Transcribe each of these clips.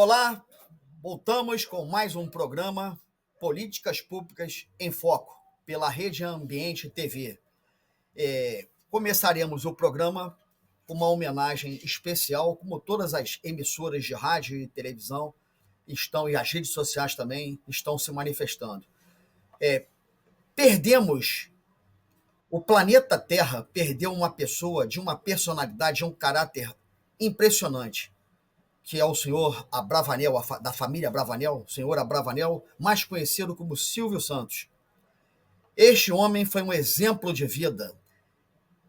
Olá, voltamos com mais um programa Políticas Públicas em Foco, pela Rede Ambiente TV. Começaremos o programa com uma homenagem especial, como todas as emissoras de rádio e televisão estão, e as redes sociais também estão se manifestando. Perdemos, o planeta Terra perdeu uma pessoa de uma personalidade, de um caráter impressionante, que é o senhor Abravanel, da família Abravanel, o senhor Abravanel, mais conhecido como Silvio Santos. Este homem foi um exemplo de vida,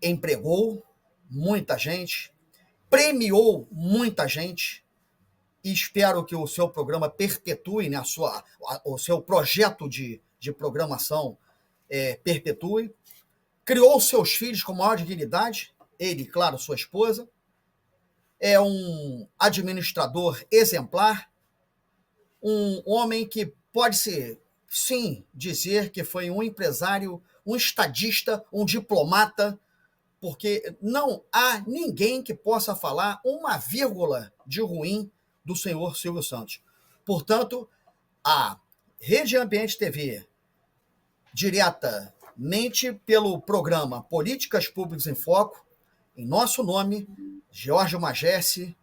empregou muita gente, premiou muita gente, e espero que o seu programa perpetue, né, o seu projeto de programação perpetue. Criou seus filhos com maior dignidade, ele, claro, sua esposa. É um administrador exemplar, um homem que pode-se, sim, dizer que foi um empresário, um estadista, um diplomata, porque não há ninguém que possa falar uma vírgula de ruim do senhor Silvio Santos. Portanto, a Rede Ambiente TV, diretamente pelo programa Políticas Públicas em Foco, em nosso nome, Jorge Magesse,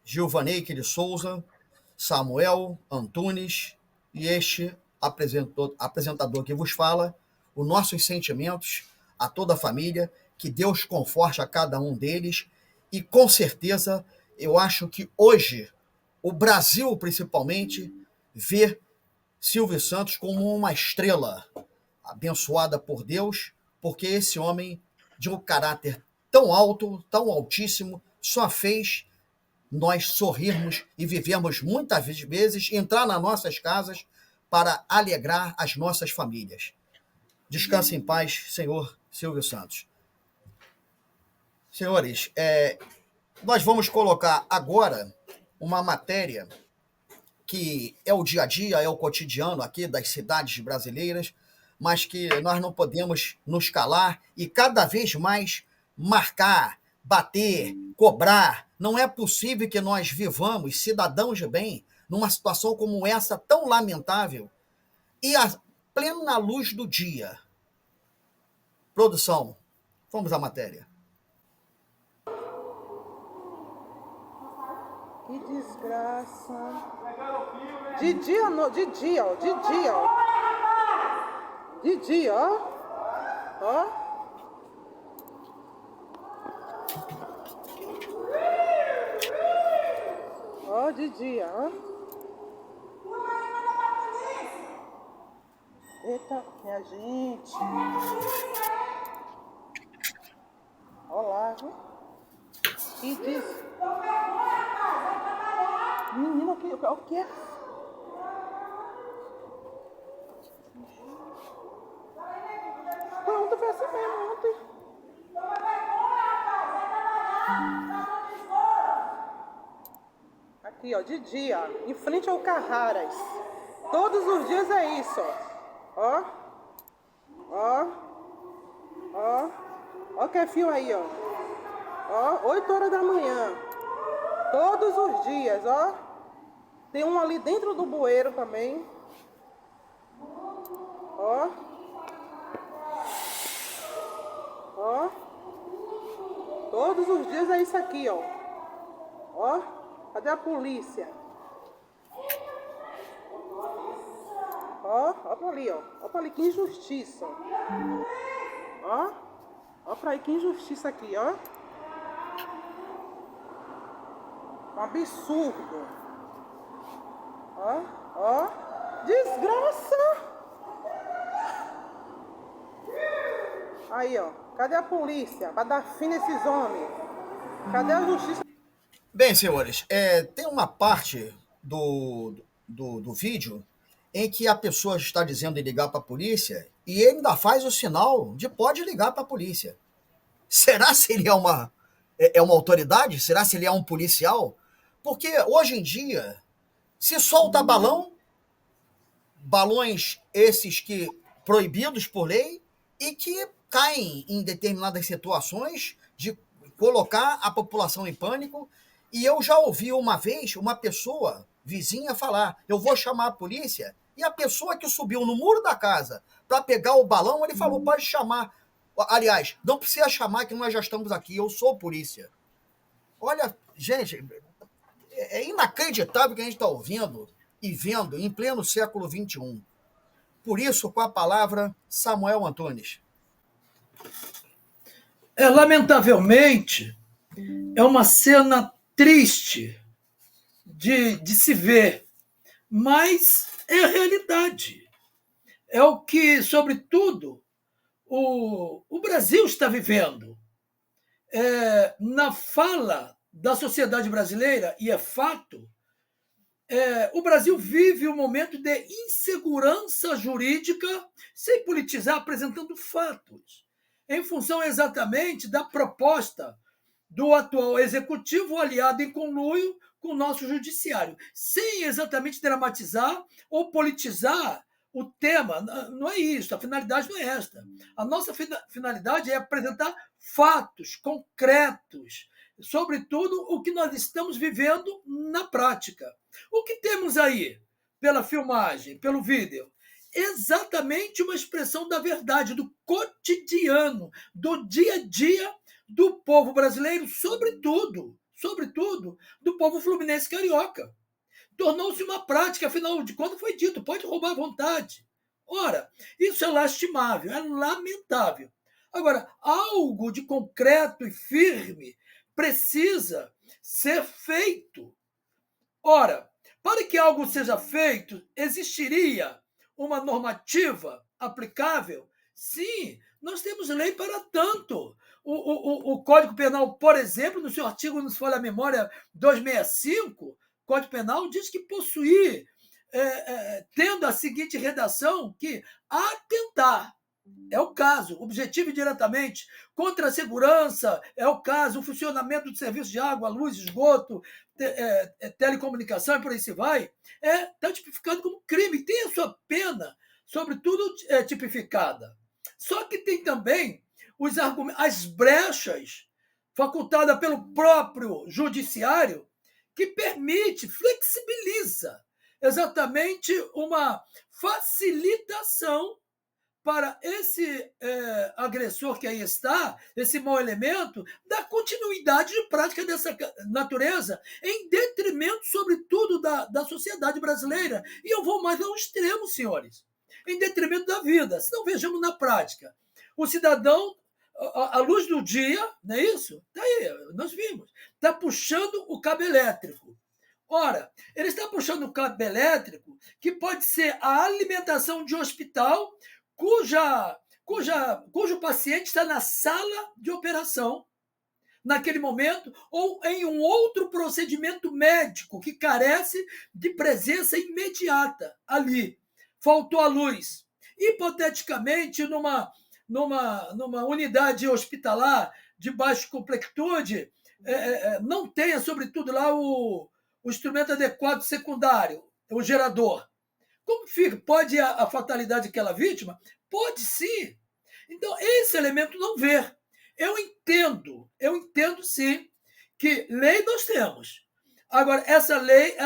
Gilvaneike de Souza, Samuel Antunes e este apresentador que vos fala, os nossos sentimentos a toda a família, que Deus conforte a cada um deles, e com certeza eu acho que hoje o Brasil principalmente vê Silvio Santos como uma estrela abençoada por Deus, porque esse homem de um caráter tão alto, tão altíssimo, só fez nós sorrirmos e vivemos muitas vezes, entrar nas nossas casas para alegrar as nossas famílias. Descanse em paz, senhor Silvio Santos. Senhores, nós vamos colocar agora uma matéria que é o dia a dia, é o cotidiano aqui das cidades brasileiras, mas que nós não podemos nos calar e cada vez mais marcar, bater, cobrar. Não é possível que nós vivamos, cidadãos de bem, numa situação como essa tão lamentável e a plena luz do dia. Produção, vamos à matéria. Que desgraça. De dia, de dia, ó. De dia, ó. Ó. Ó, de dia, ó. Eita, minha gente. Olá, viu? Que diz... Menina, o que? Pronto, foi assim mesmo ontem. Aqui, ó, de dia, em frente ao Carraras. Todos os dias é isso, ó. Ó. Ó. Ó que fio aí, ó. Ó, 8 horas da manhã. Todos os dias, ó. Tem um ali dentro do bueiro também. Ó. Ó. Todos os dias é isso aqui, ó. Ó. Cadê a polícia? Ó. Ó pra ali, ó. Ó pra ali, que injustiça. Ó. Ó pra aí, que injustiça aqui, ó. Um absurdo. Ó, ó. Desgraça! Aí, ó. Cadê a polícia? Pra dar fim nesses homens. Cadê a justiça? Bem, senhores, tem uma parte do vídeo em que a pessoa está dizendo de ligar para a polícia e ele ainda faz o sinal de pode ligar para a polícia. Será se ele é uma autoridade? Será se ele é um policial? Porque hoje em dia se solta balões esses que proibidos por lei e que caem em determinadas situações de colocar a população em pânico E eu já ouvi uma vez uma pessoa vizinha falar: eu vou chamar a polícia. E a pessoa que subiu no muro da casa para pegar o balão, ele falou: pode chamar. Aliás, não precisa chamar que nós já estamos aqui, eu sou polícia. Olha, gente, é inacreditável o que a gente está ouvindo e vendo em pleno século XXI. Por isso, com a palavra, Samuel Antunes. Lamentavelmente, é uma cena triste de se ver, mas é a realidade. É o que, sobretudo, o Brasil está vivendo. Na fala da sociedade brasileira, e é fato, o Brasil vive um momento de insegurança jurídica, sem politizar, apresentando fatos, em função exatamente da proposta do atual executivo aliado em conluio com o nosso judiciário, sem exatamente dramatizar ou politizar o tema. Não é isso, a finalidade não é esta. A nossa finalidade é apresentar fatos concretos, sobretudo o que nós estamos vivendo na prática. O que temos aí, pela filmagem, pelo vídeo? Exatamente uma expressão da verdade, do cotidiano, do dia a dia do povo brasileiro, sobretudo do povo fluminense carioca. Tornou-se uma prática, afinal de contas foi dito, pode roubar à vontade. Ora, isso é lastimável, é lamentável. Agora, algo de concreto e firme precisa ser feito. Ora, para que algo seja feito, existiria uma normativa aplicável? Sim, nós temos lei para tanto. O Código Penal, por exemplo, no seu artigo, nos falha a memória, 265, o Código Penal diz que possuir, tendo a seguinte redação, que atentar, é o caso, objetivo e diretamente, contra a segurança, é o caso, o funcionamento do serviço de água, luz, esgoto, telecomunicação e por aí se vai, está tipificado como crime, tem a sua pena, sobretudo, tipificada. Só que tem também as brechas facultadas pelo próprio judiciário que permite, flexibiliza exatamente uma facilitação para esse agressor que aí está, esse mau elemento, dar continuidade de prática dessa natureza, em detrimento, sobretudo, da sociedade brasileira. E eu vou mais ao extremo, senhores, em detrimento da vida. Se não vejamos na prática, o cidadão, à luz do dia, não é isso? Está aí, nós vimos, está puxando o cabo elétrico. Ora, ele está puxando o cabo elétrico, que pode ser a alimentação de um hospital cujo paciente está na sala de operação naquele momento, ou em um outro procedimento médico que carece de presença imediata ali. Faltou a luz. Hipoteticamente, numa unidade hospitalar de baixa complexitude, não tenha, sobretudo, lá o instrumento adequado secundário, o gerador. Como fica? Pode a fatalidade daquela vítima? Pode sim. Então, esse elemento não ver. Eu entendo sim, que lei nós temos. Agora, essa lei,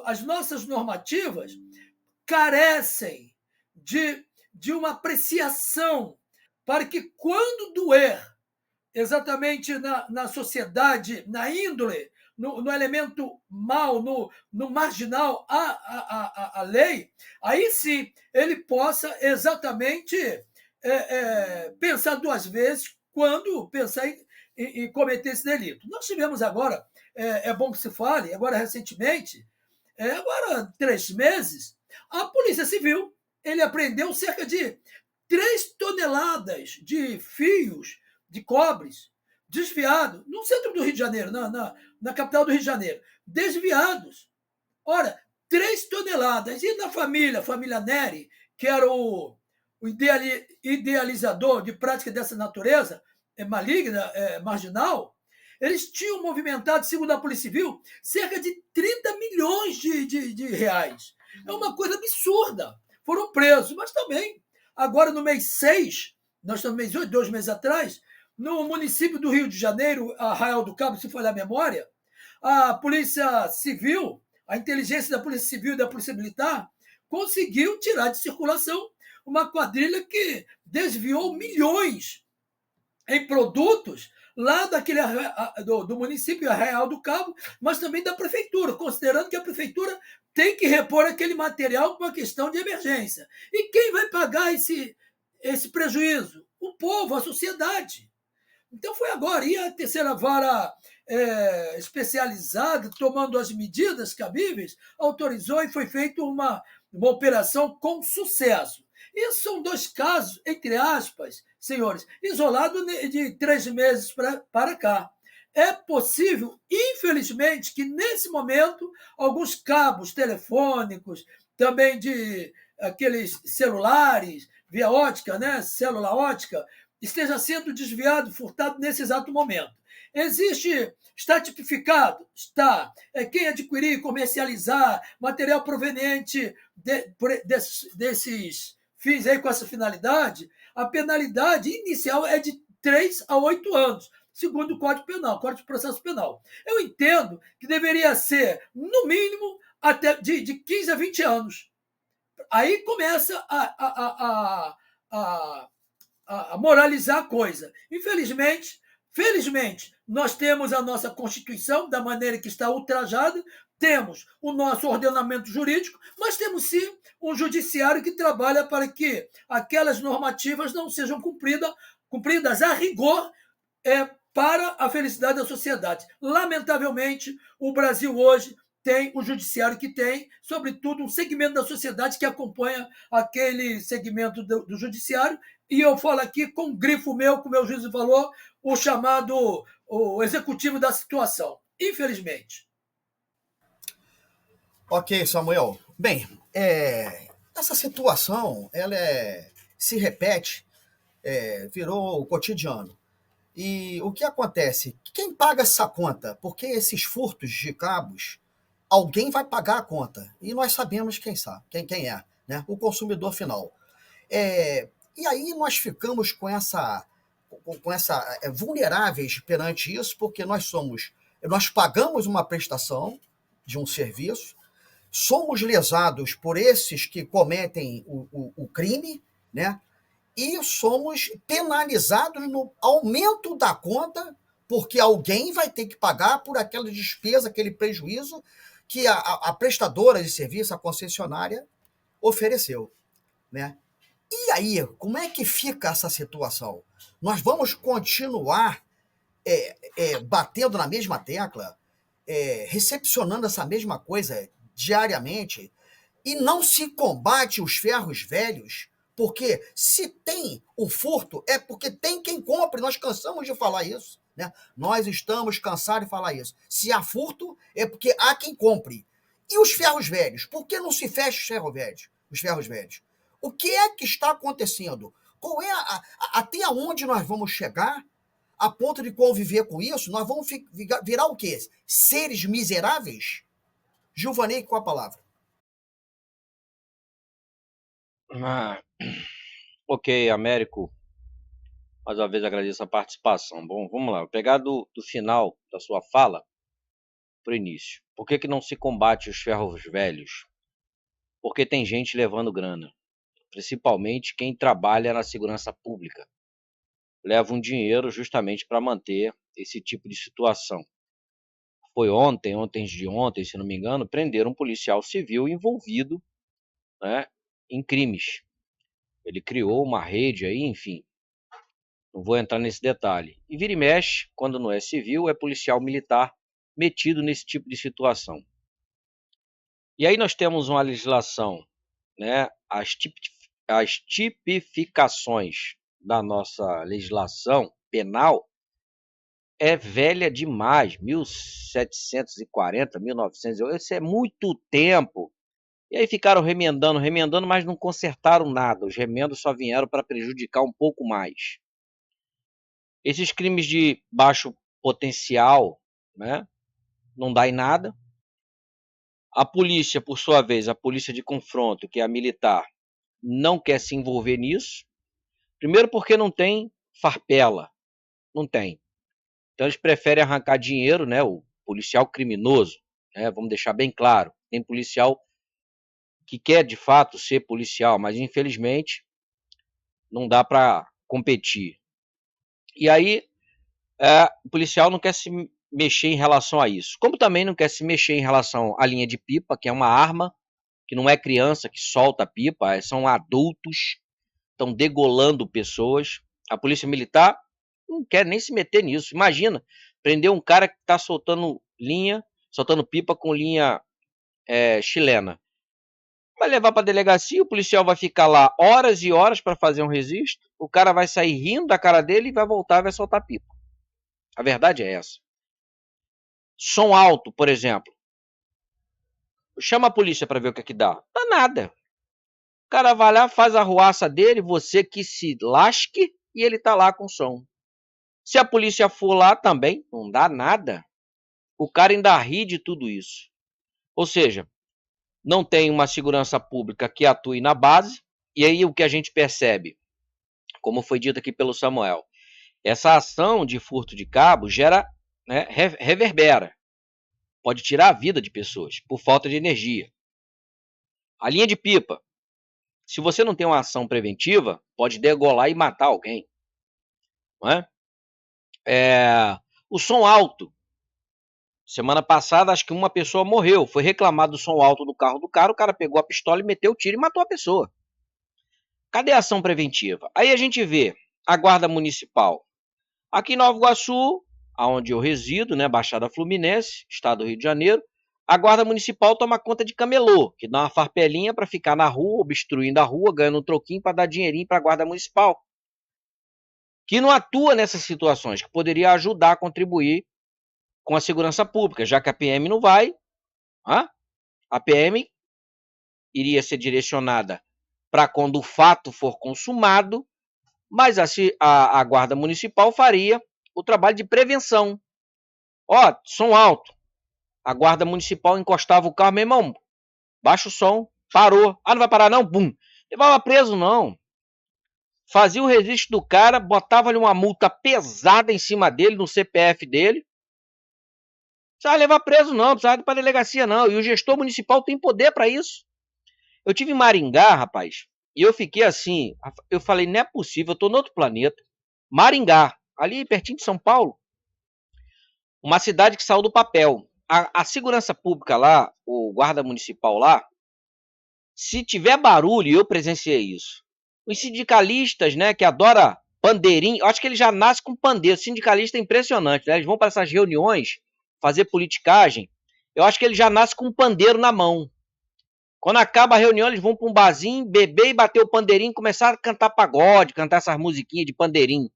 as nossas normativas carecem de uma apreciação para que, quando doer, exatamente na sociedade, na índole, no elemento mal, no marginal, a lei, aí sim ele possa exatamente pensar duas vezes quando pensar em cometer esse delito. Nós tivemos agora, é bom que se fale, agora recentemente, agora 3 meses, a Polícia Civil, ele apreendeu cerca de 3 toneladas de fios de cobres desviados no centro do Rio de Janeiro, na capital do Rio de Janeiro, desviados. Ora, 3 toneladas. E na família Neri, que era o idealizador de prática dessa natureza, maligna, marginal, eles tinham movimentado, segundo a Polícia Civil, cerca de 30 milhões de reais. É uma coisa absurda. Foram presos, mas também, agora no mês 6, nós estamos no mês 8, 2 meses atrás, no município do Rio de Janeiro, Arraial do Cabo, se falhar a memória, a Polícia Civil, a inteligência da Polícia Civil e da Polícia Militar, conseguiu tirar de circulação uma quadrilha que desviou milhões em produtos lá do município Arraial do Cabo, mas também da prefeitura, considerando que a prefeitura tem que repor aquele material para questão de emergência. E quem vai pagar esse prejuízo? O povo, a sociedade. Então foi agora, e a terceira vara especializada, tomando as medidas cabíveis, autorizou e foi feita uma operação com sucesso. Isso são 2 casos, entre aspas, senhores, isolados de 3 meses para cá. É possível, infelizmente, que nesse momento alguns cabos telefônicos, também de aqueles celulares, via ótica, né, célula ótica, esteja sendo desviado, furtado nesse exato momento. Está tipificado? Está. Quem adquirir e comercializar material proveniente desses fins aí com essa finalidade, a penalidade inicial é de 3 a 8 anos, segundo o Código Penal, Código de Processo Penal. Eu entendo que deveria ser, no mínimo, até de 15 a 20 anos. Aí começa a moralizar a coisa. Felizmente, nós temos a nossa Constituição, da maneira que está ultrajada, temos o nosso ordenamento jurídico, mas temos sim um judiciário que trabalha para que aquelas normativas não sejam cumpridas a rigor para a felicidade da sociedade. Lamentavelmente, o Brasil hoje tem o judiciário que tem, sobretudo um segmento da sociedade que acompanha aquele segmento do judiciário, e eu falo aqui com um grifo meu, com o meu juízo de valor, o chamado o executivo da situação, infelizmente. Ok, Samuel. Bem, essa situação ela se repete, virou o cotidiano. E o que acontece? Quem paga essa conta? Porque esses furtos de cabos, alguém vai pagar a conta. E nós sabemos quem sabe, quem é, né? O consumidor final. E aí nós ficamos com essa vulneráveis perante isso, porque nós pagamos uma prestação de um serviço, somos lesados por esses que cometem o crime, né? E somos penalizados no aumento da conta, porque alguém vai ter que pagar por aquela despesa, aquele prejuízo que a prestadora de serviço, a concessionária, ofereceu, né? E aí, como é que fica essa situação? Nós vamos continuar batendo na mesma tecla, recepcionando essa mesma coisa diariamente, e não se combate os ferros velhos, porque se tem o furto, é porque tem quem compre. Nós cansamos de falar isso, né? Nós estamos cansados de falar isso. Se há furto, é porque há quem compre. E os ferros velhos? Por que não se fecha os ferros velhos? O que é que está acontecendo? Qual é até onde nós vamos chegar a ponto de conviver com isso? Nós vamos virar o quê? Seres miseráveis? Gilvanei, com a palavra. Ok, Américo, mais uma vez agradeço a participação. Bom, vamos lá, vou pegar do final da sua fala para o início. Por que não se combate os ferros velhos? Porque tem gente levando grana, principalmente quem trabalha na segurança pública. Leva um dinheiro justamente para manter esse tipo de situação. Foi ontem de ontem, se não me engano, prenderam um policial civil envolvido, né, em crimes. Ele criou uma rede aí, enfim, não vou entrar nesse detalhe. E vira e mexe, quando não é civil, é policial militar metido nesse tipo de situação. E aí nós temos uma legislação, né, as tipificações da nossa legislação penal é velha demais, 1740, 1900, isso é muito tempo. E aí ficaram remendando, mas não consertaram nada. Os remendos só vieram para prejudicar um pouco mais. Esses crimes de baixo potencial, né, não dá em nada. A polícia, por sua vez, a polícia de confronto, que é a militar, não quer se envolver nisso. Primeiro porque não tem farpela, não tem. Então eles preferem arrancar dinheiro, né, policial criminoso, né? Vamos deixar bem claro. Tem policial que quer, de fato, ser policial, mas, infelizmente, não dá para competir. E aí, o policial não quer se mexer em relação a isso. Como também não quer se mexer em relação à linha de pipa, que é uma arma, que não é criança que solta pipa, são adultos, estão degolando pessoas. A polícia militar não quer nem se meter nisso. Imagina, prender um cara que está soltando pipa com linha chilena. Vai levar para a delegacia, o policial vai ficar lá horas e horas para fazer um registro, o cara vai sair rindo da cara dele e vai voltar e vai soltar pipa. A verdade é essa. Som alto, por exemplo. Chama a polícia para ver o que dá. Dá nada. O cara vai lá, faz a arruaça dele, você que se lasque, e ele tá lá com som. Se a polícia for lá também, não dá nada. O cara ainda ri de tudo isso. Ou seja, não tem uma segurança pública que atue na base, e aí o que a gente percebe, como foi dito aqui pelo Samuel, essa ação de furto de cabo gera, né, reverbera. Pode tirar a vida de pessoas por falta de energia. A linha de pipa, se você não tem uma ação preventiva, pode degolar e matar alguém. Não é? O som alto. Semana passada, acho que uma pessoa morreu. Foi reclamado do som alto do carro do cara, o cara pegou a pistola e meteu o tiro e matou a pessoa. Cadê a ação preventiva? Aí a gente vê a Guarda Municipal. Aqui em Nova Iguaçu, onde eu resido, né, Baixada Fluminense, estado do Rio de Janeiro, a Guarda Municipal toma conta de camelô, que dá uma farpelinha para ficar na rua, obstruindo a rua, ganhando um troquinho para dar dinheirinho para a Guarda Municipal, que não atua nessas situações, que poderia ajudar a contribuir com a segurança pública, já que a PM não vai. A PM iria ser direcionada para quando o fato for consumado, mas a Guarda Municipal faria o trabalho de prevenção. Som alto. A Guarda Municipal encostava o carro, meu irmão, baixa o som, parou. Não vai parar não? Bum. Levava preso não. Fazia o registro do cara, botava-lhe uma multa pesada em cima dele, no CPF dele. Não precisava levar preso não, não precisava ir para delegacia não. E o gestor municipal tem poder para isso. Eu tive em Maringá, rapaz, e eu fiquei assim, eu falei, não é possível, eu tô no outro planeta. Maringá, ali pertinho de São Paulo, uma cidade que saiu do papel. A segurança pública lá, o guarda municipal lá, se tiver barulho, eu presenciei isso. Os sindicalistas, né, que adora pandeirinho, eu acho que ele já nasce com pandeiro. O sindicalista é impressionante, né? Eles vão para essas reuniões fazer politicagem. Eu acho que ele já nasce com um pandeiro na mão. Quando acaba a reunião, eles vão para um barzinho, beber e bater o pandeirinho, começar a cantar pagode, cantar essas musiquinhas de pandeirinho.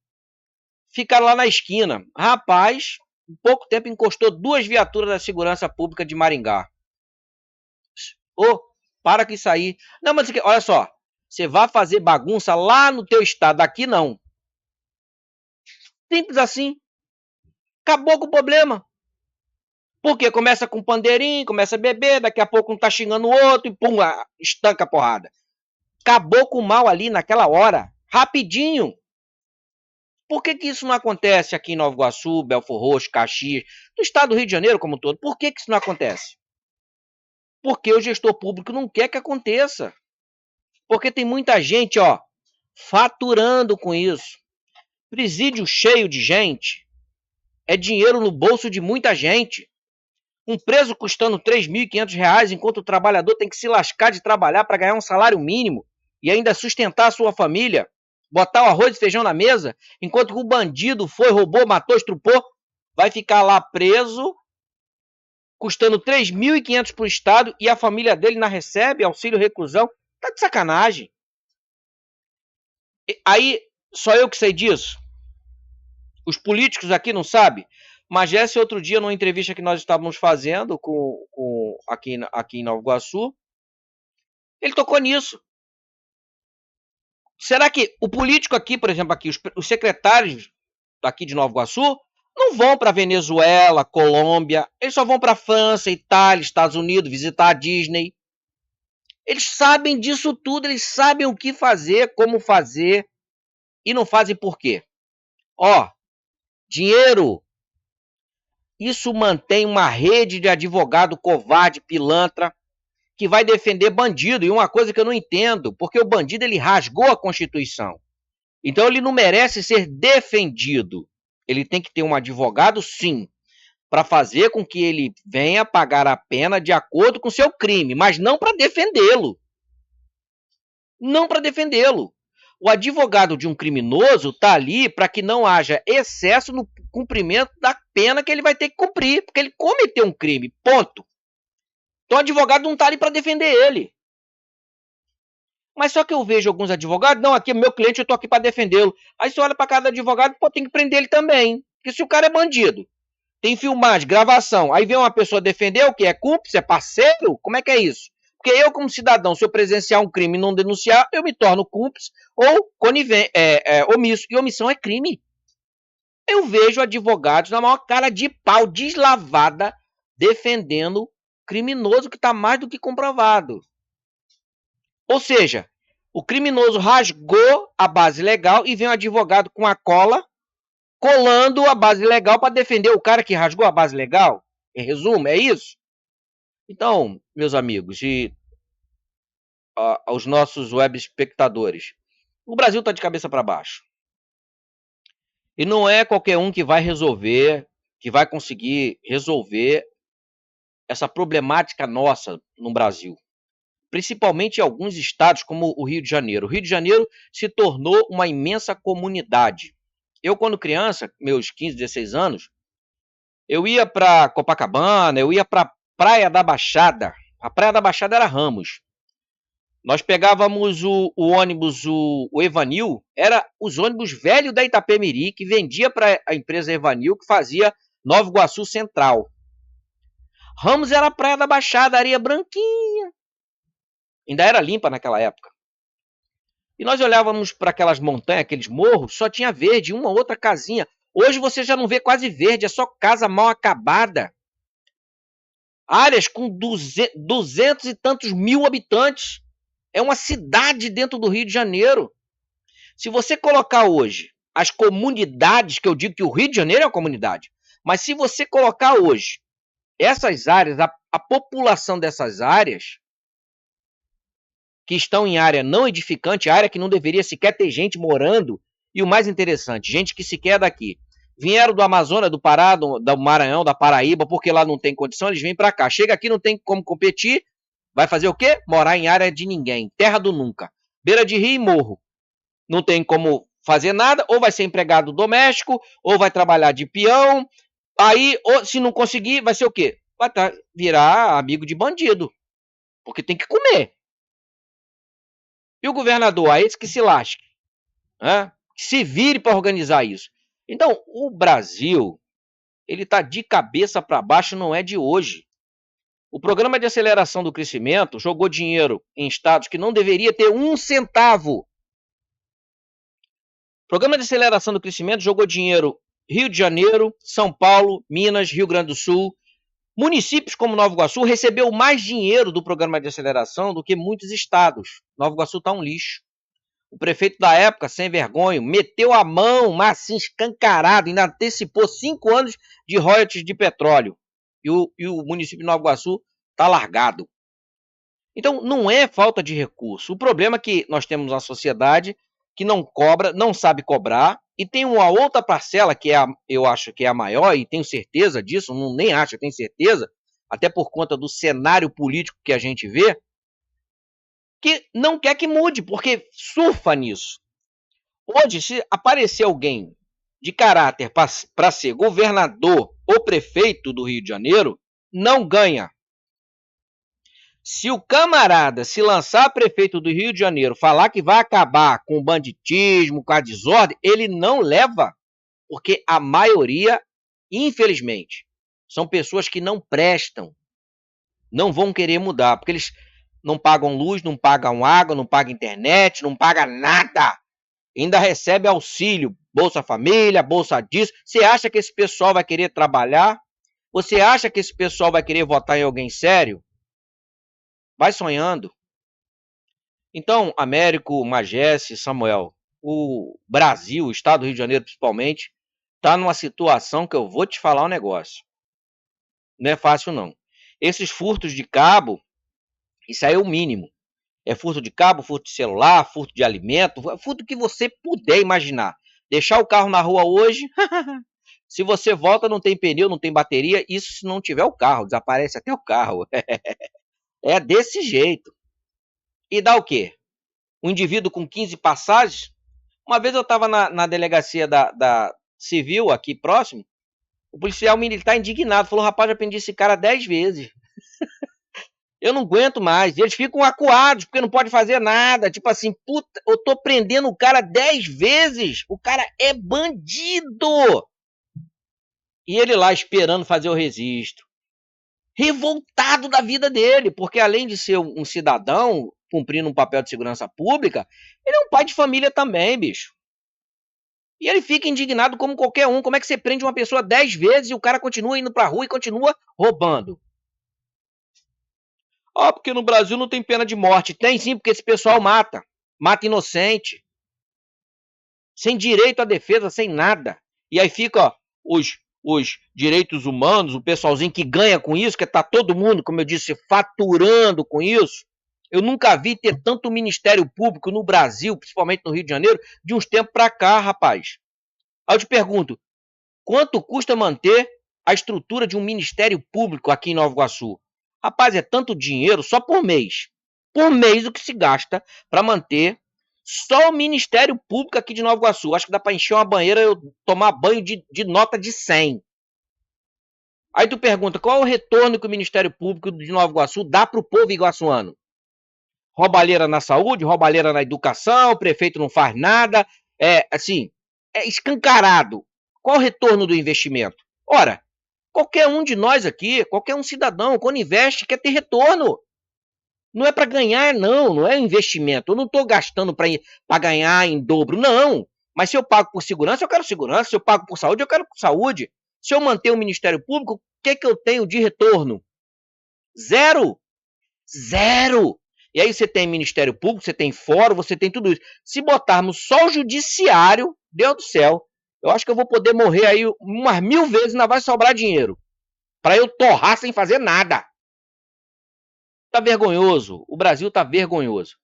Ficaram lá na esquina. Rapaz, em pouco tempo encostou 2 viaturas da segurança pública de Maringá. Para que isso aí. Não, mas olha só, você vai fazer bagunça lá no teu estado, aqui não. Simples assim. Acabou com o problema. Porque começa com pandeirinho, começa a beber, daqui a pouco um tá xingando o outro e pum, estanca a porrada. Acabou com o mal ali naquela hora, rapidinho. Por que isso não acontece aqui em Nova Iguaçu, Belfor Roxo, Caxias, no estado do Rio de Janeiro como um todo? Por que isso não acontece? Porque o gestor público não quer que aconteça. Porque tem muita gente, faturando com isso. Presídio cheio de gente é dinheiro no bolso de muita gente. Um preso custando R$ 3.500, enquanto o trabalhador tem que se lascar de trabalhar para ganhar um salário mínimo e ainda sustentar a sua família, botar o arroz e feijão na mesa, enquanto o bandido foi, roubou, matou, estrupou, vai ficar lá preso, custando R$ 3.500 para o Estado e a família dele não recebe auxílio reclusão. Tá de sacanagem. Aí, só eu que sei disso? Os políticos aqui não sabem? Mas esse outro dia, numa entrevista que nós estávamos fazendo aqui em Nova Iguaçu, ele tocou nisso. Será que o político aqui, por exemplo, aqui, os secretários aqui de Nova Iguaçu, não vão para Venezuela, Colômbia, eles só vão para França, Itália, Estados Unidos, visitar a Disney. Eles sabem disso tudo, eles sabem o que fazer, como fazer, e não fazem por quê? Dinheiro Isso mantém uma rede de advogado covarde, pilantra, que vai defender bandido. E uma coisa que eu não entendo, porque o bandido ele rasgou a Constituição. Então ele não merece ser defendido. Ele tem que ter um advogado, sim, para fazer com que ele venha pagar a pena de acordo com seu crime, mas não para defendê-lo. Não para defendê-lo. O advogado de um criminoso está ali para que não haja excesso no cumprimento da pena que ele vai ter que cumprir, porque ele cometeu um crime, ponto. Então o advogado não está ali para defender ele. Mas só que eu vejo alguns advogados, não, aqui é meu cliente, eu estou aqui para defendê-lo. Aí você olha para cada advogado, pô, tem que prender ele também. Porque se o cara é bandido, tem filmagem, gravação, aí vem uma pessoa defender, o que? É cúmplice? É parceiro? Como é que é isso? Porque eu, como cidadão, se eu presenciar um crime e não denunciar, eu me torno cúmplice ou omisso. E omissão é crime. Eu vejo advogados na maior cara de pau, deslavada, defendendo criminoso que está mais do que comprovado. Ou seja, o criminoso rasgou a base legal e vem um advogado com a cola, colando a base legal para defender o cara que rasgou a base legal. Em resumo, é isso? Então, meus amigos e aos nossos web espectadores, o Brasil está de cabeça para baixo. E não é qualquer um que vai resolver, que vai conseguir resolver essa problemática nossa no Brasil. Principalmente em alguns estados como o Rio de Janeiro. O Rio de Janeiro se tornou uma imensa comunidade. Eu, quando criança, meus 15, 16 anos, eu ia para Copacabana, eu ia para Praia da Baixada. A Praia da Baixada era Ramos. Nós pegávamos o ônibus, o Evanil, era os ônibus velhos da Itapemirim, que vendia para a empresa Evanil, que fazia Nova Iguaçu Central. Ramos era a Praia da Baixada, areia branquinha. Ainda era limpa naquela época. E nós olhávamos para aquelas montanhas, aqueles morros, só tinha verde, uma outra casinha. Hoje você já não vê quase verde, é só casa mal acabada. Áreas com 200 e tantos mil habitantes. É uma cidade dentro do Rio de Janeiro. Se você colocar hoje as comunidades, que eu digo que o Rio de Janeiro é uma comunidade, mas se você colocar hoje essas áreas, a população dessas áreas, que estão em área não edificante, área que não deveria sequer ter gente morando, e o mais interessante, gente que sequer é daqui. Vieram do Amazonas, do Pará, do Maranhão, da Paraíba, porque lá não tem condição, eles vêm para cá. Chega aqui, não tem como competir, vai fazer o quê? Morar em área de ninguém, terra do nunca. Beira de rio e morro. Não tem como fazer nada, ou vai ser empregado doméstico, ou vai trabalhar de peão, aí, ou, se não conseguir, vai ser o quê? Vai virar amigo de bandido, porque tem que comer. E o governador, a esse que se lasque, né? Que se vire para organizar isso. Então, o Brasil, ele está de cabeça para baixo, não é de hoje. O programa de aceleração do crescimento jogou dinheiro em estados que não deveria ter um centavo. O programa de aceleração do crescimento jogou dinheiro Rio de Janeiro, São Paulo, Minas, Rio Grande do Sul. Municípios como Nova Iguaçu recebeu mais dinheiro do programa de aceleração do que muitos estados. Nova Iguaçu está um lixo. O prefeito da época, sem vergonha, meteu a mão, mas assim, escancarado, ainda antecipou 5 anos de royalties de petróleo. E o município de Nova Iguaçu está largado. Então, não é falta de recurso. O problema é que nós temos uma sociedade que não cobra, não sabe cobrar, e tem uma outra parcela, que eu acho que é a maior, e tenho certeza disso, não nem acho, tenho certeza, até por conta do cenário político que a gente vê, que não quer que mude, porque surfa nisso. Hoje, se aparecer alguém de caráter para ser governador ou prefeito do Rio de Janeiro, não ganha. Se o camarada se lançar prefeito do Rio de Janeiro, falar que vai acabar com o banditismo, com a desordem, ele não leva, porque a maioria, infelizmente, são pessoas que não prestam, não vão querer mudar, porque eles não pagam luz, não pagam água, não pagam internet, não pagam nada. Ainda recebe auxílio, Bolsa Família, Bolsa disso. Você acha que esse pessoal vai querer trabalhar? Você acha que esse pessoal vai querer votar em alguém sério? Vai sonhando. Então, Américo, Magesse, Samuel, o Brasil, o estado do Rio de Janeiro principalmente, está numa situação que eu vou te falar um negócio. Não é fácil, não. Esses furtos de cabo, isso aí é o mínimo. É furto de cabo, furto de celular, furto de alimento, furto que você puder imaginar. Deixar o carro na rua hoje, se você volta, não tem pneu, não tem bateria, isso se não tiver o carro, desaparece até o carro. É desse jeito. E dá o quê? Um indivíduo com 15 passagens. Uma vez eu estava na delegacia da Civil, aqui próximo, o policial militar indignado, falou, rapaz, já prendi esse cara 10 vezes. Eu não aguento mais. Eles ficam acuados, porque não pode fazer nada. Tipo assim, puta, eu tô prendendo o cara 10 vezes. O cara é bandido. E ele lá esperando fazer o registro. Revoltado da vida dele, porque além de ser um cidadão cumprindo um papel de segurança pública, ele é um pai de família também, bicho. E ele fica indignado como qualquer um. Como é que você prende uma pessoa 10 vezes e o cara continua indo pra rua e continua roubando? Porque no Brasil não tem pena de morte. Tem sim, porque esse pessoal mata. Mata inocente. Sem direito à defesa, sem nada. E aí fica os direitos humanos, o pessoalzinho que ganha com isso, que tá todo mundo, como eu disse, faturando com isso. Eu nunca vi ter tanto Ministério Público no Brasil, principalmente no Rio de Janeiro, de uns tempos pra cá, rapaz. Aí eu te pergunto, quanto custa manter a estrutura de um Ministério Público aqui em Nova Iguaçu? Rapaz, é tanto dinheiro só por mês. Por mês o que se gasta para manter só o Ministério Público aqui de Nova Iguaçu. Acho que dá para encher uma banheira e eu tomar banho de nota de 100. Aí tu pergunta, qual é o retorno que o Ministério Público de Nova Iguaçu dá para o povo iguaçuano? Roubalheira na saúde, roubalheira na educação, o prefeito não faz nada. É escancarado. Qual o retorno do investimento? Ora, qualquer um de nós aqui, qualquer um cidadão, quando investe, quer ter retorno. Não é para ganhar, não é investimento. Eu não estou gastando para ganhar em dobro, não. Mas se eu pago por segurança, eu quero segurança. Se eu pago por saúde, eu quero saúde. Se eu manter o Ministério Público, o que eu tenho de retorno? Zero. Zero. E aí você tem Ministério Público, você tem fórum, você tem tudo isso. Se botarmos só o judiciário, Deus do céu, eu acho que eu vou poder morrer aí umas 1000 vezes e ainda vai sobrar dinheiro. Para eu torrar sem fazer nada. Tá vergonhoso. O Brasil tá vergonhoso.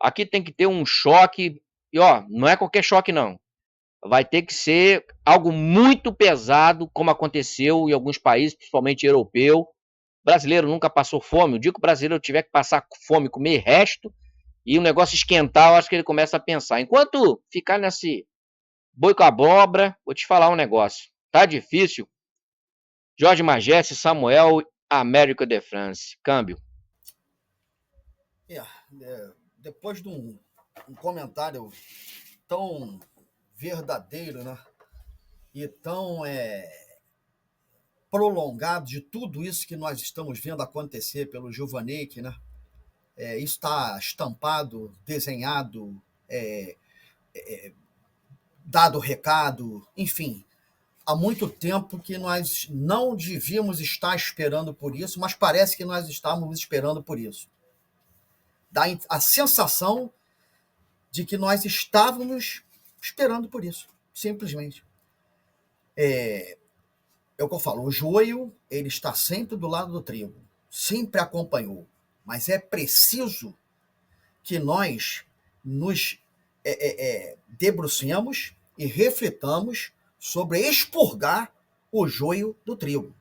Aqui tem que ter um choque. E não é qualquer choque, não. Vai ter que ser algo muito pesado, como aconteceu em alguns países, principalmente europeu. O brasileiro nunca passou fome. O dia que o brasileiro tiver que passar fome, comer resto, e o negócio esquentar, eu acho que ele começa a pensar. Enquanto ficar nesse boi com abóbora, vou te falar um negócio. Tá difícil. Jorge Magesse, Samuel, América de France. Câmbio. Depois de um comentário tão verdadeiro, né? E tão prolongado de tudo isso que nós estamos vendo acontecer pelo Gilvaneik, né? Isso está estampado, desenhado, dado recado, enfim. Há muito tempo que nós não devíamos estar esperando por isso, mas parece que nós estávamos esperando por isso. Dá a sensação de que nós estávamos esperando por isso, simplesmente. É o que eu falo, o joio ele está sempre do lado do trigo, sempre acompanhou, mas é preciso que nós nos debrucemos e reflitamos sobre expurgar o joio do trigo.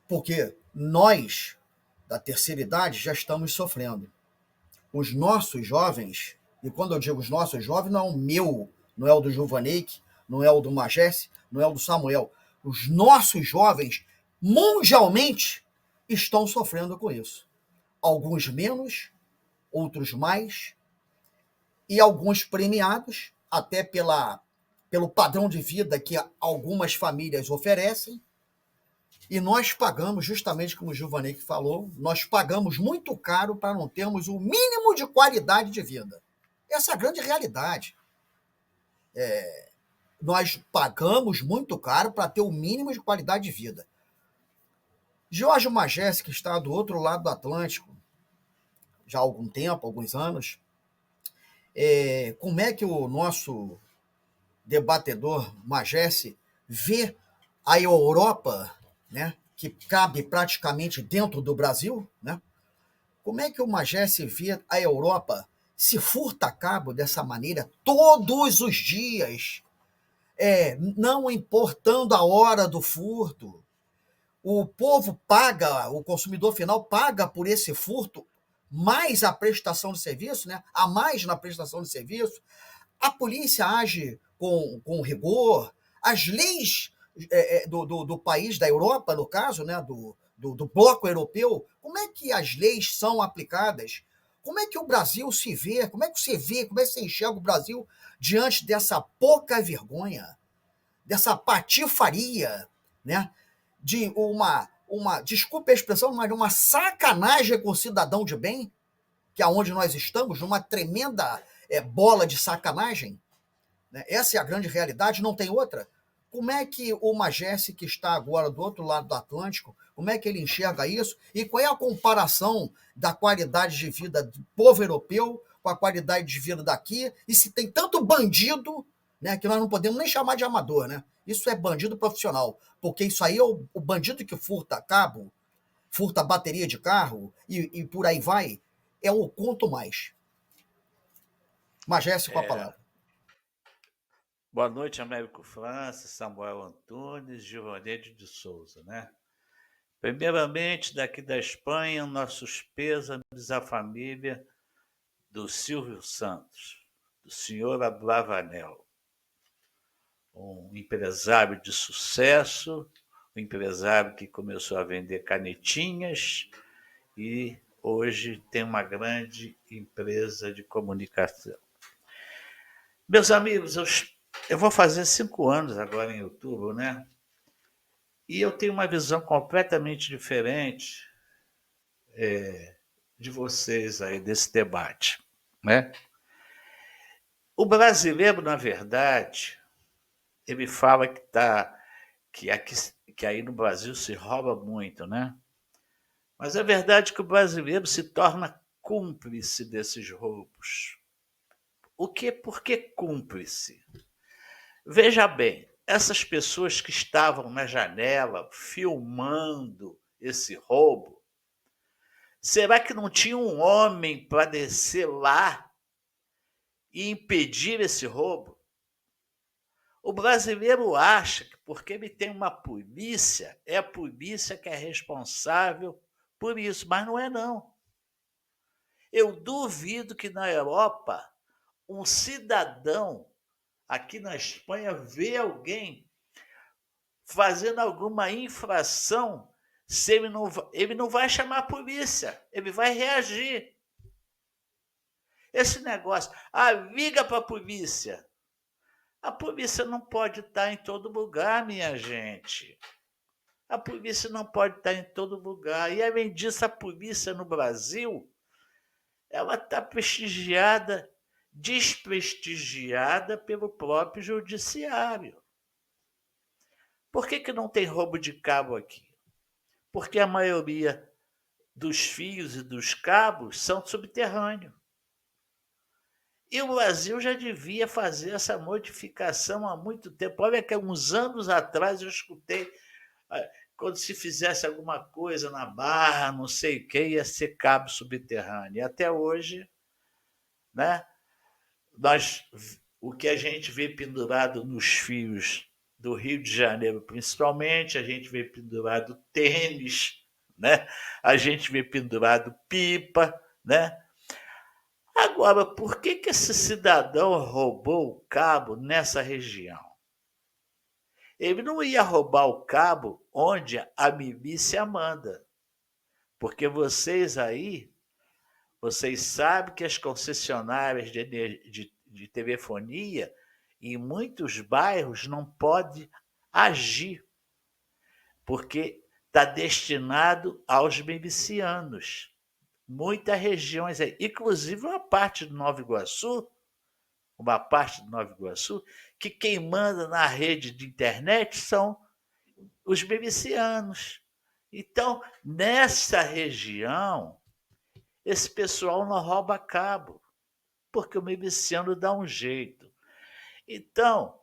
Porque nós, da terceira idade, já estamos sofrendo. Os nossos jovens, e quando eu digo os nossos jovens, não é o meu, não é o do Gilvaneik, não é o do Magesse, não é o do Samuel. Os nossos jovens, mundialmente, estão sofrendo com isso. Alguns menos, outros mais, e alguns premiados, até pelo padrão de vida que algumas famílias oferecem, e nós pagamos, justamente como o Gilvaneik falou, nós pagamos muito caro para não termos o mínimo de qualidade de vida. Essa é a grande realidade. Nós pagamos muito caro para ter o mínimo de qualidade de vida. Jorge Magesse, que está do outro lado do Atlântico, já há algum tempo, alguns anos, como é que o nosso debatedor Magesse vê a Europa, né, que cabe praticamente dentro do Brasil, né? Como é que o Magesse vê a Europa se furta a cabo dessa maneira todos os dias, não importando a hora do furto? O povo paga, o consumidor final paga por esse furto mais a prestação de serviço, né? A mais na prestação de serviço. A polícia age com rigor, as leis do país, da Europa, no caso, né, do bloco europeu, como é que as leis são aplicadas? Como é que o Brasil se vê? Como é que você vê? Como é que você enxerga o Brasil diante dessa pouca vergonha, dessa patifaria, né? De desculpe a expressão, mas uma sacanagem com o cidadão de bem, que é onde nós estamos, numa tremenda bola de sacanagem, né? Essa é a grande realidade, não tem outra. Como é que o Magesse, que está agora do outro lado do Atlântico, como é que ele enxerga isso? E qual é a comparação da qualidade de vida do povo europeu com a qualidade de vida daqui? E se tem tanto bandido, né, que nós não podemos nem chamar de amador, né? Isso é bandido profissional, porque isso aí é o bandido que furta cabo, furta bateria de carro e por aí vai, é o quanto mais. Magesse, com a palavra. Boa noite, Américo França, Samuel Antunes, Givaneide de Souza, né? Primeiramente, daqui da Espanha, nossos pêsames à família do Silvio Santos, do senhor Abravanel, um empresário de sucesso, um empresário que começou a vender canetinhas e hoje tem uma grande empresa de comunicação. Meus amigos, eu vou fazer 5 anos agora em outubro, né? E eu tenho uma visão completamente diferente de vocês aí, desse debate, né? O brasileiro, na verdade, ele fala que aí no Brasil se rouba muito, né? Mas é verdade que o brasileiro se torna cúmplice desses roubos. Por que cúmplice? Veja bem, essas pessoas que estavam na janela filmando esse roubo, será que não tinha um homem para descer lá e impedir esse roubo? O brasileiro acha que porque ele tem uma polícia, é a polícia que é responsável por isso, mas não é não. Eu duvido que na Europa um cidadão aqui na Espanha vê alguém fazendo alguma infração, se ele não vai chamar a polícia, ele vai reagir. Esse negócio, liga para a polícia. A polícia não pode estar em todo lugar, minha gente. A polícia não pode estar em todo lugar. E, além disso, a polícia no Brasil, ela está desprestigiada pelo próprio judiciário. Por que não tem roubo de cabo aqui? Porque a maioria dos fios e dos cabos são subterrâneos. E o Brasil já devia fazer essa modificação há muito tempo. Olha que há uns anos atrás eu escutei, quando se fizesse alguma coisa na Barra, não sei o que, ia ser cabo subterrâneo. E até hoje, né, o que a gente vê pendurado nos fios do Rio de Janeiro, principalmente, a gente vê pendurado tênis, né? A gente vê pendurado pipa, né? Agora, por que esse cidadão roubou o cabo nessa região? Ele não ia roubar o cabo onde a milícia manda. Porque vocês sabem que as concessionárias de telefonia em muitos bairros não podem agir, porque está destinado aos milicianos. Muitas regiões, inclusive uma parte do Nova Iguaçu, que quem manda na rede de internet são os milicianos. Então, nessa região, esse pessoal não rouba cabo, porque o miliciano dá um jeito. Então,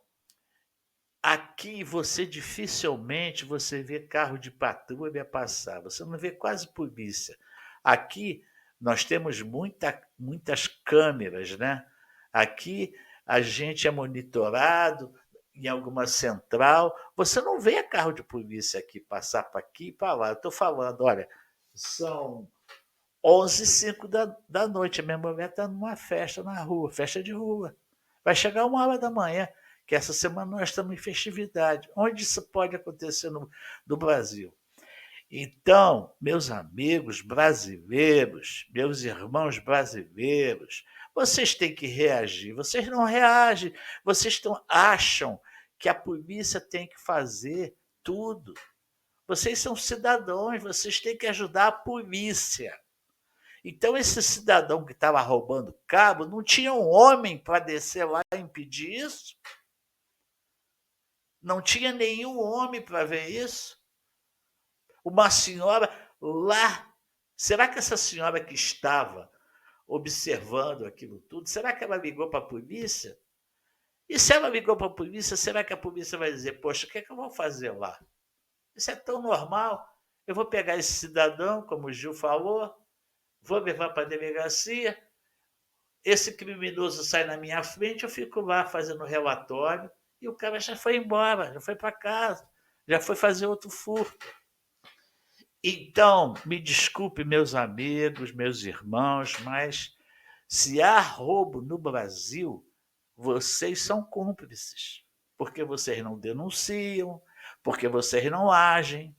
Aqui você dificilmente você vê carro de patrulha passar, você não vê quase polícia. Aqui nós temos muitas câmeras, né? Aqui a gente é monitorado em alguma central. Você não vê carro de polícia aqui passar para aqui e para lá. Eu estou falando, olha, são 11h05 da noite. A minha mulher está numa festa na rua, festa de rua. Vai chegar 1h da manhã, que essa semana nós estamos em festividade. Onde isso pode acontecer no Brasil? Então, meus amigos brasileiros, meus irmãos brasileiros, vocês têm que reagir. Vocês não reagem, vocês acham que a polícia tem que fazer tudo. Vocês são cidadãos, vocês têm que ajudar a polícia. Então, esse cidadão que estava roubando cabo, não tinha um homem para descer lá e impedir isso? Não tinha nenhum homem para ver isso? Uma senhora lá. Será que essa senhora que estava observando aquilo tudo, será que ela ligou para a polícia? E se ela ligou para a polícia, será que a polícia vai dizer, poxa, o que é que eu vou fazer lá? Isso é tão normal. Eu vou pegar esse cidadão, como o Gil falou, vou levar para a delegacia, esse criminoso sai na minha frente, eu fico lá fazendo relatório, e o cara já foi embora, já foi para casa, já foi fazer outro furto. Então, me desculpe, meus amigos, meus irmãos, mas se há roubo no Brasil, vocês são cúmplices, porque vocês não denunciam, porque vocês não agem.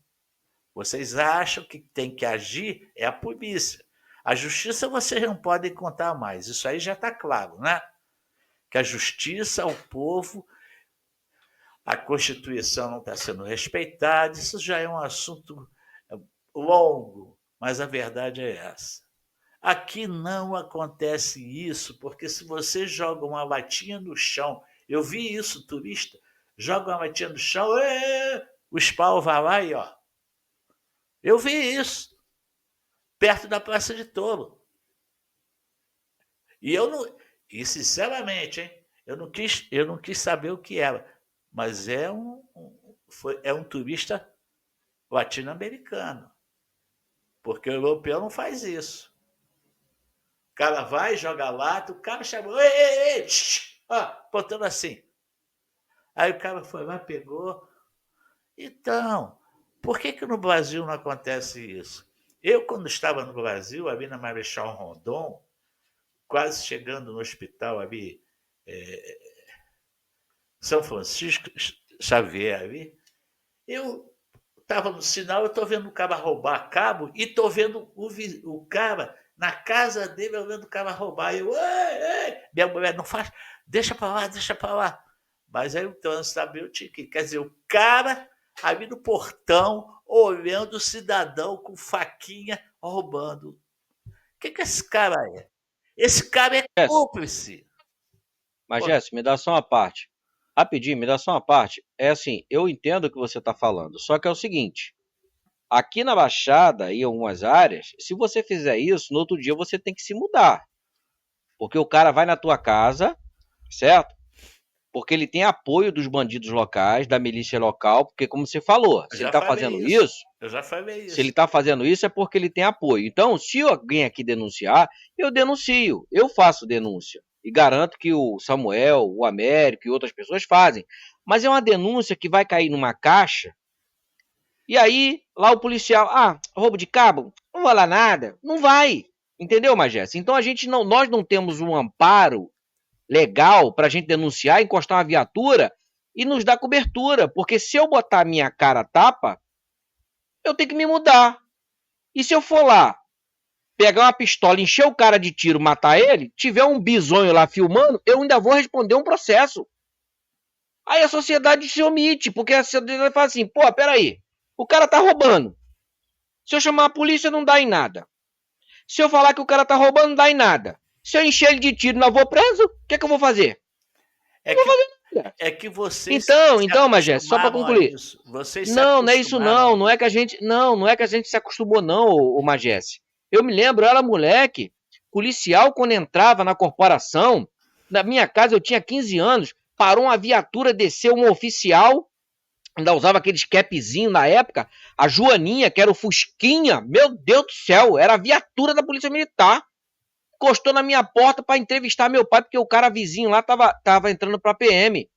Vocês acham que tem que agir é a polícia. A justiça vocês não podem contar mais, isso aí já está claro, né? Que a justiça, o povo, a Constituição não está sendo respeitada, isso já é um assunto longo, mas a verdade é essa. Aqui não acontece isso, porque se você joga uma latinha no chão, eu vi isso, turista, joga uma latinha no chão, o spawn vai lá e ó. Eu vi isso, perto da Praça de Touro. E eu não, e sinceramente, hein, eu não quis saber o que era, mas é um turista latino-americano. Porque o europeu não faz isso. O cara vai, joga lata, o cara chamou, ei, botando assim. Aí o cara foi lá, pegou. Então, por que no Brasil não acontece isso? Eu, quando estava no Brasil, ali na Marechal Rondon, quase chegando no hospital ali, São Francisco Xavier ali, eu estava no sinal, eu estou vendo o cara roubar cabo e estou vendo o cara na casa dele, olhando o cara roubar. Eu, minha mulher, não faz, deixa para lá. Mas aí o trânsito abriu, quer dizer, o cara ali no portão, olhando o cidadão com faquinha, roubando. O que esse cara é? Esse cara é cúmplice. Mas, Jéssica, me dá só uma parte. Rapidinho, me dá só uma parte. É assim, eu entendo o que você está falando, só que é o seguinte, aqui na Baixada e em algumas áreas, se você fizer isso, no outro dia você tem que se mudar. Porque o cara vai na tua casa, certo? Porque ele tem apoio dos bandidos locais, da milícia local, porque como você falou, se ele está fazendo isso, eu já falei isso. Se ele está fazendo isso é porque ele tem apoio. Então, se alguém aqui denunciar, eu denuncio, eu faço denúncia. E garanto que o Samuel, o Américo e outras pessoas fazem. Mas é uma denúncia que vai cair numa caixa, e aí, lá o policial, roubo de cabo, não vai lá nada, não vai. Entendeu, Magés? Então nós não temos um amparo legal para a gente denunciar, encostar uma viatura e nos dar cobertura. Porque se eu botar a minha cara a tapa, eu tenho que me mudar. E se eu for lá, pegar uma pistola, encher o cara de tiro, matar ele, tiver um bisonho lá filmando, eu ainda vou responder um processo. Aí a sociedade se omite, porque a sociedade fala assim, pô, peraí, o cara tá roubando. Se eu chamar a polícia, não dá em nada. Se eu falar que o cara tá roubando, não dá em nada. Se eu encher ele de tiro e não vou preso, o que eu vou fazer? É que vocês... Então, Magé, só para concluir. Não é isso não. Não é que a gente se acostumou não, o Magés. Eu me lembro, eu era moleque, policial quando entrava na corporação, na minha casa eu tinha 15 anos, parou uma viatura, desceu um oficial, ainda usava aqueles capzinho na época, a Joaninha, que era o Fusquinha, meu Deus do céu, era a viatura da Polícia Militar, encostou na minha porta para entrevistar meu pai, porque o cara vizinho lá tava entrando pra PM.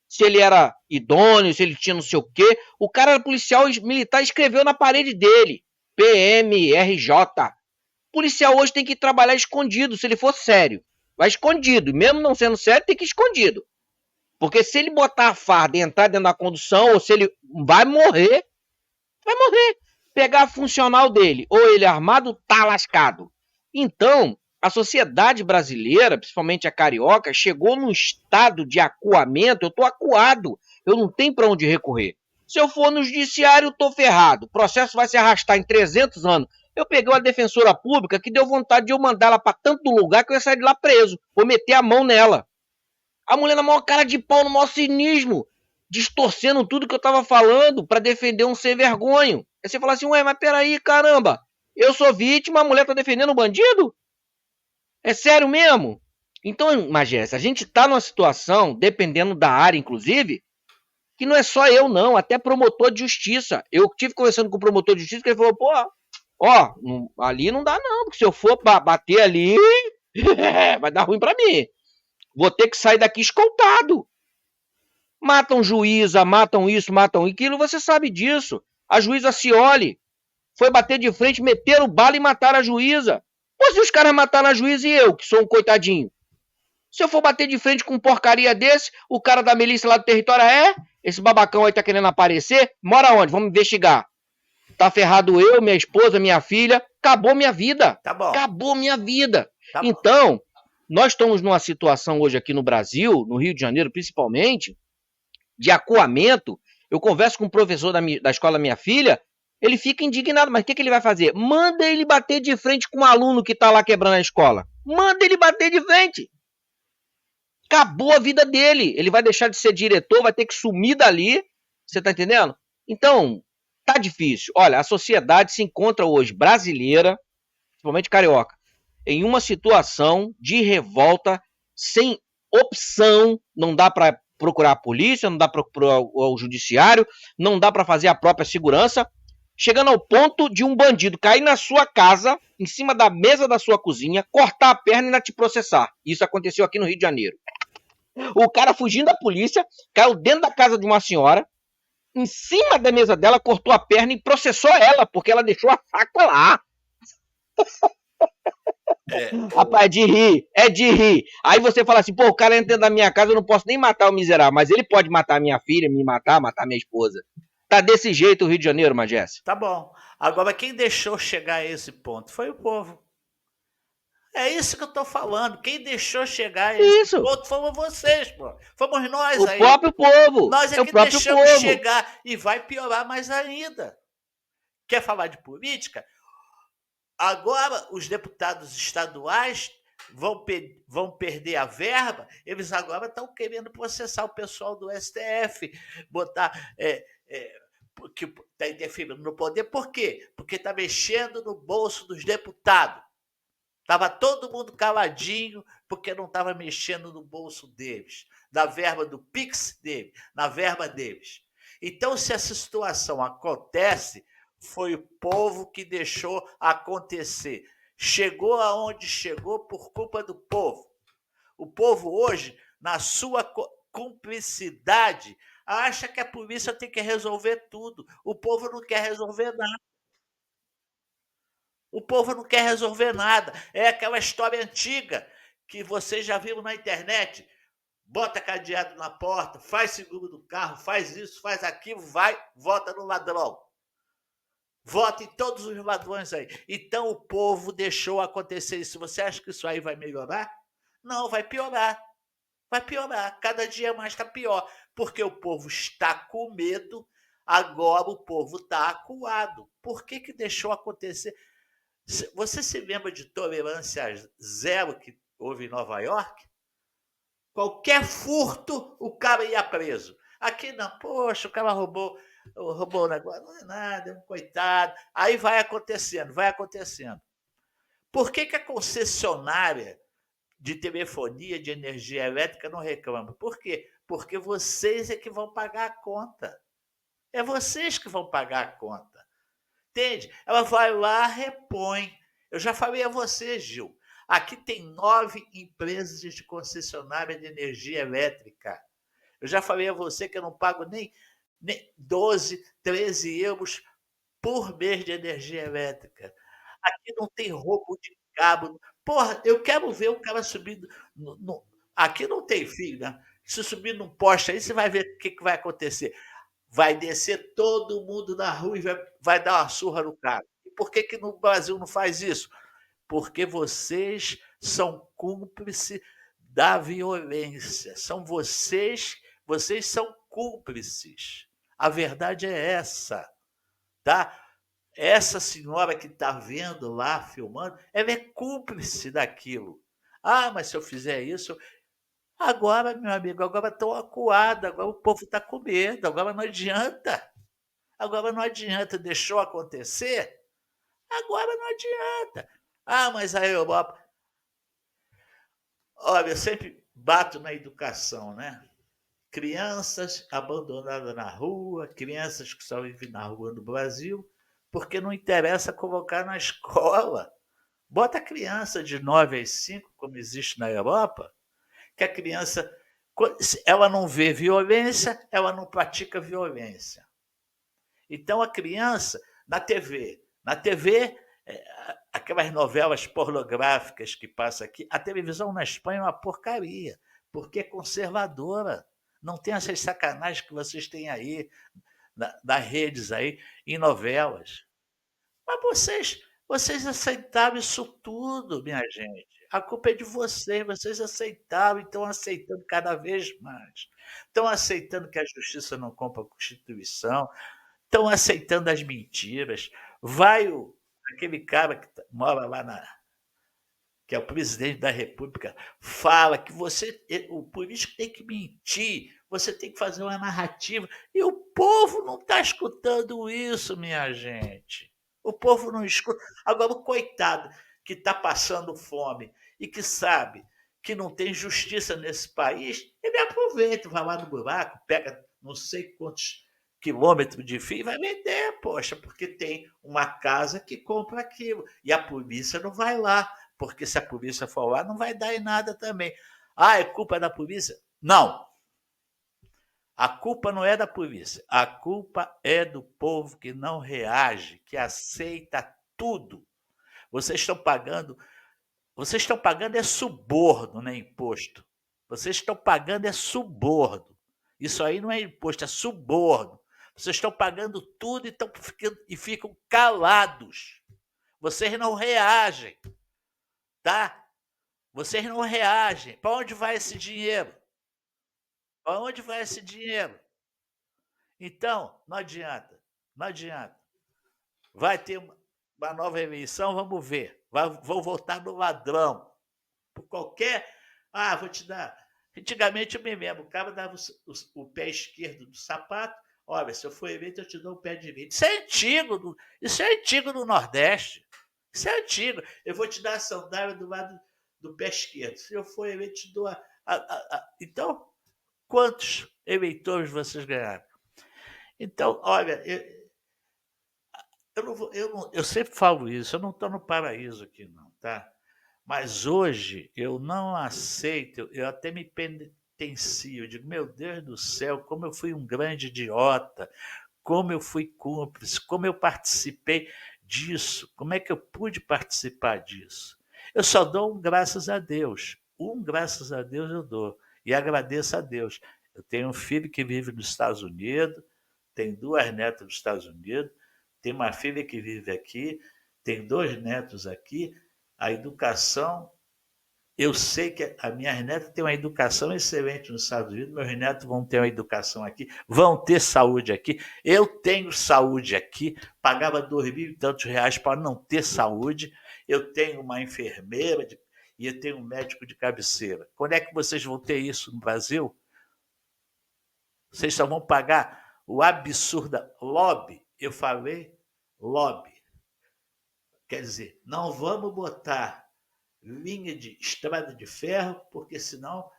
Se ele era idôneo, se ele tinha não sei o quê. O cara era policial militar, escreveu na parede dele, PM, RJ. O policial hoje tem que trabalhar escondido, se ele for sério. Vai escondido, e mesmo não sendo sério, tem que ir escondido. Porque se ele botar a farda e entrar dentro da condução, ou se ele vai morrer, pegar a funcional dele, ou ele armado, tá lascado. Então, a sociedade brasileira, principalmente a carioca, chegou num estado de acuamento. Eu tô acuado, eu não tenho para onde recorrer. Se eu for no judiciário, eu tô ferrado. O processo vai se arrastar em 300 anos. Eu peguei uma defensora pública que deu vontade de eu mandar ela para tanto lugar que eu ia sair de lá preso. Vou meter a mão nela. A mulher na maior cara de pau, no maior cinismo, distorcendo tudo que eu tava falando para defender um sem vergonho. Aí você fala assim, ué, mas peraí, caramba, eu sou vítima, a mulher tá defendendo um bandido? É sério mesmo? Então, Magés, a gente tá numa situação, dependendo da área, inclusive, que não é só eu, não, até promotor de justiça. Eu tive conversando com o promotor de justiça, que ele falou, pô, ó, ali não dá não, porque se eu for bater ali, vai dar ruim pra mim. Vou ter que sair daqui escoltado. Matam juíza, matam isso, matam aquilo, você sabe disso. A juíza Scioli foi bater de frente, meteram bala e mataram a juíza. Pô, se os caras mataram a juíza e eu, que sou um coitadinho. Se eu for bater de frente com um porcaria desse, o cara da milícia lá do território, esse babacão aí tá querendo aparecer, mora onde? Vamos investigar. Tá ferrado eu, minha esposa, minha filha, acabou minha vida. Tá bom. Acabou minha vida. Tá então, nós estamos numa situação hoje aqui no Brasil, no Rio de Janeiro principalmente, de acuamento. Eu converso com o professor da escola da minha filha, ele fica indignado, mas o que ele vai fazer? Manda ele bater de frente com um aluno que tá lá quebrando a escola. Manda ele bater de frente. Acabou a vida dele. Ele vai deixar de ser diretor, vai ter que sumir dali. Você tá entendendo? Então, tá difícil. Olha, a sociedade se encontra hoje brasileira, principalmente carioca, em uma situação de revolta sem opção. Não dá para procurar a polícia, não dá para procurar o judiciário, não dá para fazer a própria segurança, chegando ao ponto de um bandido cair na sua casa, em cima da mesa da sua cozinha, cortar a perna e ainda te processar. Isso aconteceu aqui no Rio de Janeiro. O cara fugindo da polícia, caiu dentro da casa de uma senhora, em cima da mesa dela, cortou a perna e processou ela, porque ela deixou a faca lá. Rapaz, é de rir. Aí você fala assim, pô, o cara entra da minha casa, eu não posso nem matar o miserável, mas ele pode matar minha filha, me matar minha esposa. Tá desse jeito o Rio de Janeiro, Magés? Tá bom. Agora, quem deixou chegar a esse ponto foi o povo. É isso que eu tô falando. Quem deixou chegar a esse ponto fomos vocês, pô. Fomos nós aí. O próprio povo. Nós é que deixamos chegar e vai piorar mais ainda. Quer falar de política? Agora os deputados estaduais vão perder a verba, eles agora estão querendo processar o pessoal do STF, botar que está interferindo no poder. Por quê? Porque está mexendo no bolso dos deputados. Estava todo mundo caladinho porque não estava mexendo no bolso deles, na verba do Pix dele, na verba deles. Então, se essa situação acontece, foi o povo que deixou acontecer. Chegou aonde chegou por culpa do povo. O povo hoje, na sua cumplicidade, acha que a polícia tem que resolver tudo. O povo não quer resolver nada. O povo não quer resolver nada. É aquela história antiga que vocês já viram na internet. Bota cadeado na porta, faz seguro do carro, faz isso, faz aquilo, vai, vota no ladrão. Vota em todos os ladrões aí. Então o povo deixou acontecer isso. Você acha que isso aí vai melhorar? Não, vai piorar. Vai piorar. Cada dia mais está pior. Porque o povo está com medo, agora o povo está acuado. Por que deixou acontecer? Você se lembra de tolerância zero que houve em Nova York? Qualquer furto, o cara ia preso. Aqui não, poxa, o cara roubou o negócio, não é nada, é um coitado. Aí vai acontecendo. Por que a concessionária de telefonia, de energia elétrica, não reclamam. Por quê? Porque vocês é que vão pagar a conta. É vocês que vão pagar a conta. Entende? Ela vai lá, repõe. Eu já falei a você, Gil. Aqui tem 9 empresas de concessionária de energia elétrica. Eu já falei a você que eu não pago nem 12, 13 euros por mês de energia elétrica. Aqui não tem roubo de cabo. Porra, eu quero ver o cara subindo. Aqui não tem fio, né? Se subir num poste aí, você vai ver o que vai acontecer. Vai descer todo mundo na rua e vai dar uma surra no cara. E por que no Brasil não faz isso? Porque vocês são cúmplices da violência. São vocês são cúmplices. A verdade é essa, tá? Essa senhora que está vendo lá, filmando, ela é cúmplice daquilo. Ah, mas se eu fizer isso... Agora, meu amigo, agora estão acuados, agora o povo está com medo, agora não adianta. Agora não adianta, deixou acontecer, agora não adianta. Ah, mas a Europa... Olha, eu sempre bato na educação, né? Crianças abandonadas na rua, crianças que só vivem na rua no Brasil, porque não interessa colocar na escola. Bota a criança de 9 às 5, como existe na Europa, que a criança, ela não vê violência, ela não pratica violência. Então, a criança, na TV, aquelas novelas pornográficas que passam aqui, a televisão na Espanha é uma porcaria, porque é conservadora. Não tem essas sacanagens que vocês têm aí, das redes aí, em novelas. Mas vocês aceitaram isso tudo, minha gente. A culpa é de vocês aceitaram e estão aceitando cada vez mais. Estão aceitando que a justiça não compra a Constituição, estão aceitando as mentiras. Vai aquele cara que mora lá que é o presidente da República, fala que o político tem que mentir, você tem que fazer uma narrativa. E o povo não está escutando isso, minha gente. O povo não escuta. Agora, o coitado que está passando fome e que sabe que não tem justiça nesse país, ele aproveita, vai lá no buraco, pega não sei quantos quilômetros de fio e vai vender, poxa, porque tem uma casa que compra aquilo. E a polícia não vai lá, porque se a polícia for lá, não vai dar em nada também. Ah, é culpa da polícia? Não. A culpa não é da polícia. A culpa é do povo que não reage, que aceita tudo. Vocês estão pagando é suborno, não é imposto. Vocês estão pagando é suborno. Isso aí não é imposto, é suborno. Vocês estão pagando tudo e ficam calados. Vocês não reagem, tá? Vocês não reagem. Para onde vai esse dinheiro? Para onde vai esse dinheiro? Então, não adianta. Vai ter uma nova eleição, vamos ver. Vão votar no ladrão. Por qualquer... Ah, vou te dar... Antigamente eu me lembro, o cara dava o pé esquerdo do sapato. Olha, se eu for eleito, eu te dou o pé direito. Isso é antigo no Nordeste. Isso é antigo. Eu vou te dar a sandália do lado do pé esquerdo. Se eu for eleito, te dou Então, quantos eleitores vocês ganharam? Então, olha, eu sempre falo isso, eu não estou no paraíso aqui, não, tá? Mas hoje eu não aceito, eu até me penitencio, eu digo, meu Deus do céu, como eu fui um grande idiota, como eu fui cúmplice, como eu participei disso, como é que eu pude participar disso? Eu só dou graças a Deus, graças a Deus eu dou, e agradeço a Deus. Eu tenho um filho que vive nos Estados Unidos, tenho 2 netas nos Estados Unidos, tenho uma filha que vive aqui, tenho 2 netos aqui. A educação, eu sei que a minha neta tem uma educação excelente nos Estados Unidos, meus netos vão ter uma educação aqui, vão ter saúde aqui. Eu tenho saúde aqui, pagava 2 mil e tantos reais para não ter saúde. Eu tenho uma enfermeira e eu tenho um médico de cabeceira. Quando é que vocês vão ter isso no Brasil? Vocês só vão pagar o absurdo lobby. Eu falei lobby. Quer dizer, não vamos botar linha de estrada de ferro, porque senão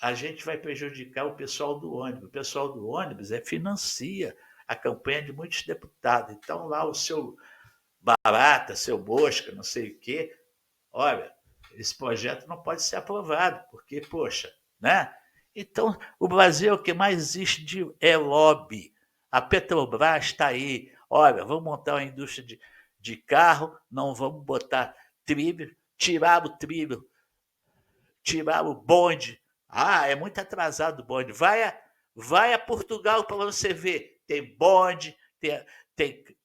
a gente vai prejudicar o pessoal do ônibus. O pessoal do ônibus financia a campanha de muitos deputados. Então, lá o seu Barata, seu Bosca, não sei o quê, olha, esse projeto não pode ser aprovado, porque, poxa, né? Então, o Brasil, o que mais existe é lobby. A Petrobras está aí. Olha, vamos montar uma indústria de carro, não vamos botar trilho, tirar o trilho, tirar o bonde. Ah, é muito atrasado o bonde. Vai a Portugal para você ver. Tem bonde,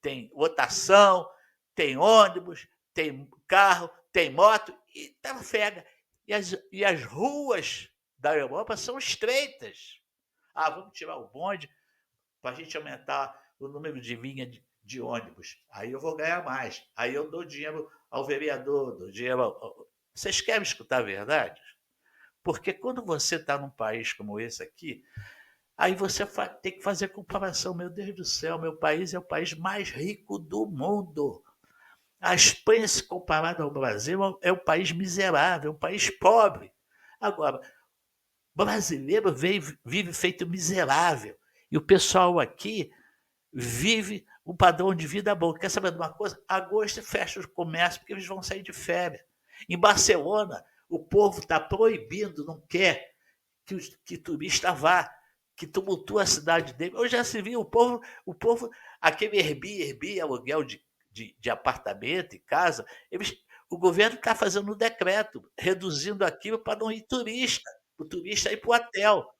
tem lotação, tem ônibus, tem carro, tem moto e trafega. E as ruas da Europa são estreitas. Ah, vamos tirar o bonde para a gente aumentar o número de linha de ônibus. Aí eu vou ganhar mais. Aí eu dou dinheiro ao vereador, dou dinheiro ao... Vocês querem escutar a verdade? Porque quando você está num país como esse aqui, aí você tem que fazer comparação. Meu Deus do céu, meu país é o país mais rico do mundo. A Espanha, se comparada ao Brasil, é um país miserável, um país pobre. Agora, brasileiro vive feito miserável. E o pessoal aqui vive um padrão de vida bom. Quer saber de uma coisa? Agosto fecha o comércio porque eles vão sair de férias. Em Barcelona, o povo está proibindo, não quer que turista vá, que tumultua a cidade dele. Eu já se viu o povo aquele Airbnb, aluguel de apartamento e casa, o governo está fazendo um decreto, reduzindo aquilo para não ir turista, o turista ir para o hotel.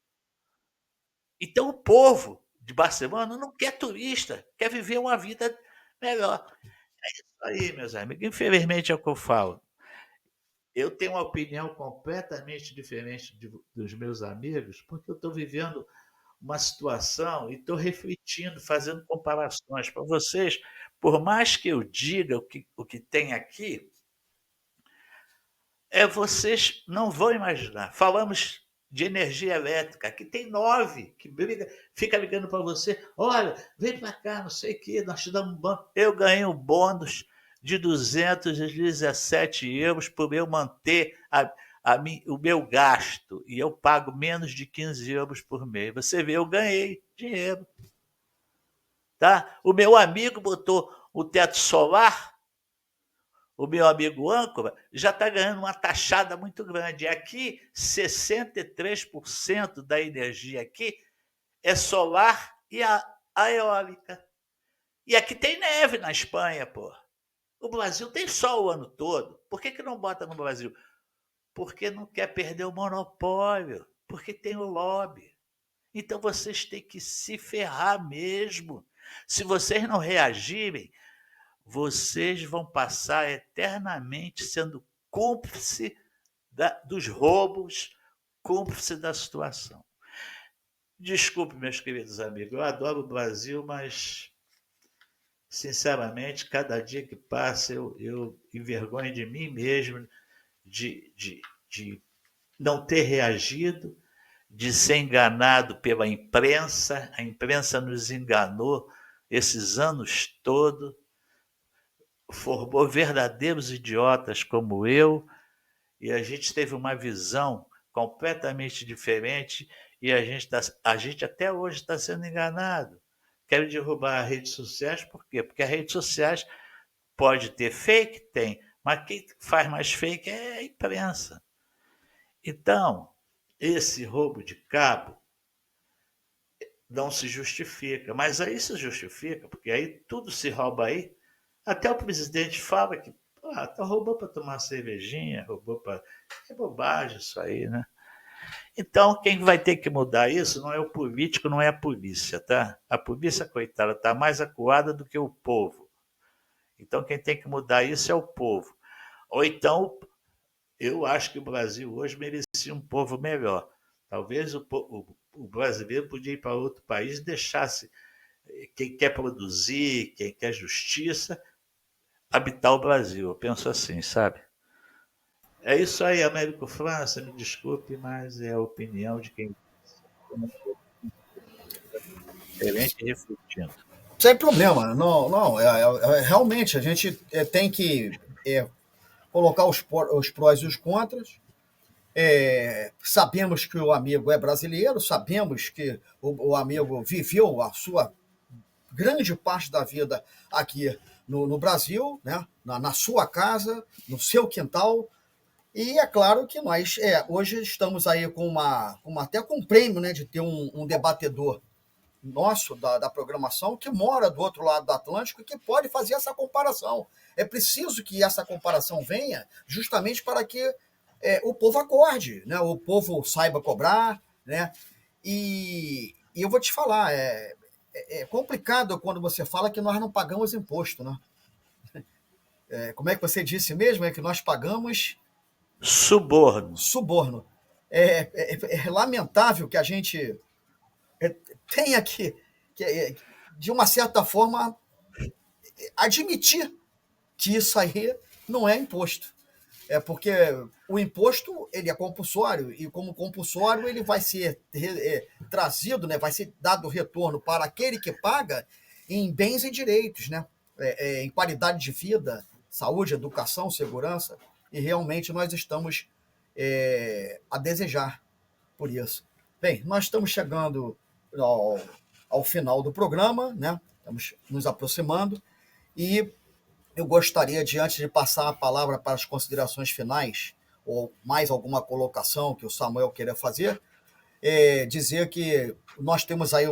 Então o povo de Barcelona não quer turista, quer viver uma vida melhor. É isso aí, meus amigos. Infelizmente é o que eu falo. Eu tenho uma opinião completamente diferente dos meus amigos, porque eu estou vivendo uma situação e estou refletindo, fazendo comparações para vocês. Por mais que eu diga o que tem aqui, vocês não vão imaginar. Falamos de energia elétrica, que tem 9 que fica ligando para você, olha, vem para cá, não sei o quê, nós te damos um bônus. Eu ganhei um bônus de 217 euros por eu manter o meu gasto, e eu pago menos de 15 euros por mês. Você vê, eu ganhei dinheiro. Tá? O meu amigo botou o teto solar, o meu amigo âncora já está ganhando uma taxada muito grande. Aqui, 63% da energia aqui é solar e a eólica. E aqui tem neve na Espanha, pô. O Brasil tem sol o ano todo. Por que não bota no Brasil? Porque não quer perder o monopólio, porque tem o lobby. Então vocês têm que se ferrar mesmo. Se vocês não reagirem, vocês vão passar eternamente sendo cúmplice dos roubos, cúmplice da situação. Desculpe, meus queridos amigos, eu adoro o Brasil, mas, sinceramente, cada dia que passa eu envergonho de mim mesmo de não ter reagido, de ser enganado pela imprensa. A imprensa nos enganou esses anos todos, formou verdadeiros idiotas como eu, e a gente teve uma visão completamente diferente, e a gente até hoje está sendo enganado. Querem derrubar as redes sociais, por quê? Porque as redes sociais pode ter fake? Tem, mas quem faz mais fake é a imprensa. Então, esse roubo de cabo não se justifica, mas aí se justifica, porque aí tudo se rouba aí. Até o presidente fala que roubou para tomar cervejinha, roubou para... É bobagem isso aí, né? Então, quem vai ter que mudar isso não é o político, não é a polícia, tá? A polícia, coitada, está mais acuada do que o povo. Então, quem tem que mudar isso é o povo. Ou então, eu acho que o Brasil hoje merecia um povo melhor. Talvez o brasileiro podia ir para outro país e deixasse quem quer produzir, quem quer justiça, habitar o Brasil. Eu penso assim, sabe? É isso aí, Américo França, me desculpe, mas é a opinião de quem diferente e refletindo. Sem problema, não, realmente a gente tem que colocar os prós e os contras. Sabemos que o amigo é brasileiro, sabemos que o amigo viveu a sua grande parte da vida aqui no Brasil, né? Na sua casa, no seu quintal. E é claro que nós hoje estamos aí até com um prêmio, né, de ter um debatedor nosso da programação que mora do outro lado do Atlântico e que pode fazer essa comparação. É preciso que essa comparação venha justamente para que o povo acorde, né? O povo saiba cobrar, né? E eu vou te falar, é complicado quando você fala que nós não pagamos imposto, né? Como é que você disse mesmo? É que nós pagamos suborno. É lamentável que a gente tenha que, de uma certa forma, admitir que isso aí não é imposto. Porque o imposto ele é compulsório e, como compulsório, ele vai ser trazido, né, vai ser dado retorno para aquele que paga em bens e direitos, né, em qualidade de vida, saúde, educação, segurança, e realmente nós estamos a desejar por isso. Bem, nós estamos chegando ao final do programa, né, estamos nos aproximando, e eu gostaria, antes de passar a palavra para as considerações finais, ou mais alguma colocação que o Samuel queira fazer, dizer que nós temos aí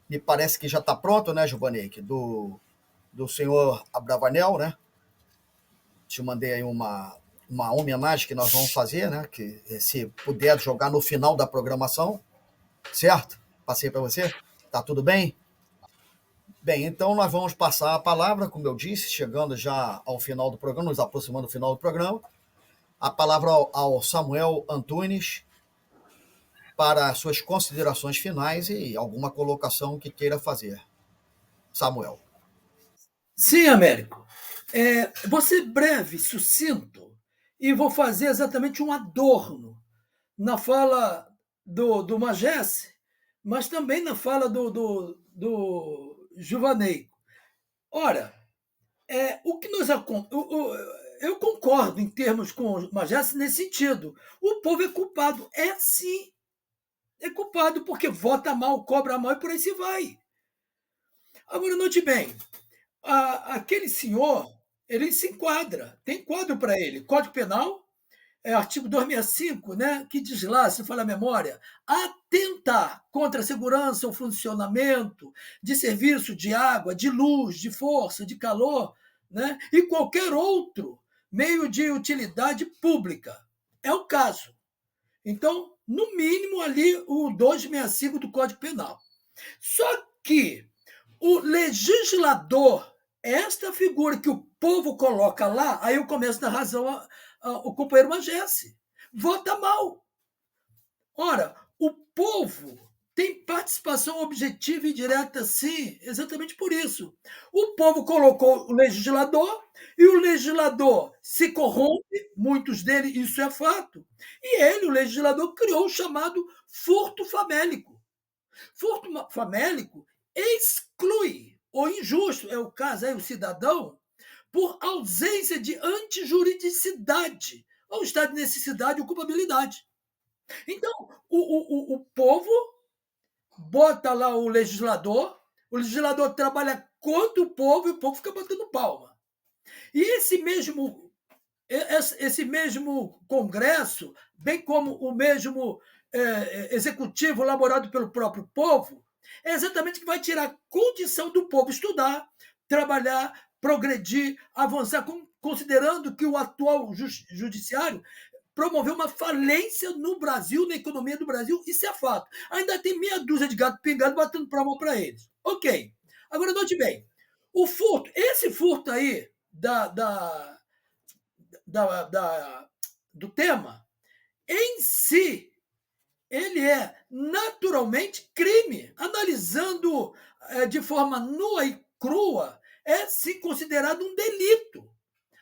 me parece que já está pronto, né, Giovanni, do senhor Abravanel, né? Te mandei aí uma homenagem que nós vamos fazer, né? Que se puder jogar no final da programação, certo? Passei para você? Tá tudo bem? Bem, então nós vamos passar a palavra, como eu disse, chegando já ao final do programa, nos aproximando do final do programa, a palavra ao Samuel Antunes para suas considerações finais e alguma colocação que queira fazer. Samuel. Sim, Américo. Vou ser breve, sucinto, e vou fazer exatamente um adorno na fala do Magesse, mas também na fala do Givaneico. Ora, o que nós eu concordo em termos com o Magesse nesse sentido. O povo é culpado. Sim. É culpado porque vota mal, cobra mal e por aí se vai. Agora, note bem, aquele senhor, ele se enquadra, tem quadro para ele. Código Penal, artigo 265, né, que diz lá, se fala a memória, atentar contra a segurança ou funcionamento de serviço de água, de luz, de força, de calor, né, e qualquer outro meio de utilidade pública. É o caso. Então, no mínimo, ali o 265 do Código Penal. Só que o legislador, esta figura que o povo coloca lá, aí eu começo a dar razão ao companheiro Magesse, vota mal. Ora, o povo tem participação objetiva e direta, sim, exatamente por isso. O povo colocou o legislador e o legislador se corrompe, muitos deles, isso é fato, e ele, o legislador, criou o chamado furto famélico. Furto famélico exclui o injusto, é o caso aí, o cidadão, por ausência de antijuridicidade, ou estado de necessidade ou culpabilidade. Então, o povo bota lá o legislador trabalha contra o povo e o povo fica batendo palma. E esse mesmo Congresso, bem como o mesmo executivo elaborado pelo próprio povo, é exatamente que vai tirar a condição do povo estudar, trabalhar, progredir, avançar, considerando que o atual judiciário promoveu uma falência no Brasil, na economia do Brasil, isso é fato. Ainda tem meia dúzia de gato pingado batendo palma para eles. Ok. Agora, note bem, esse furto aí do tema, em si, ele é naturalmente crime. Analisando de forma nua e crua, é sim considerado um delito.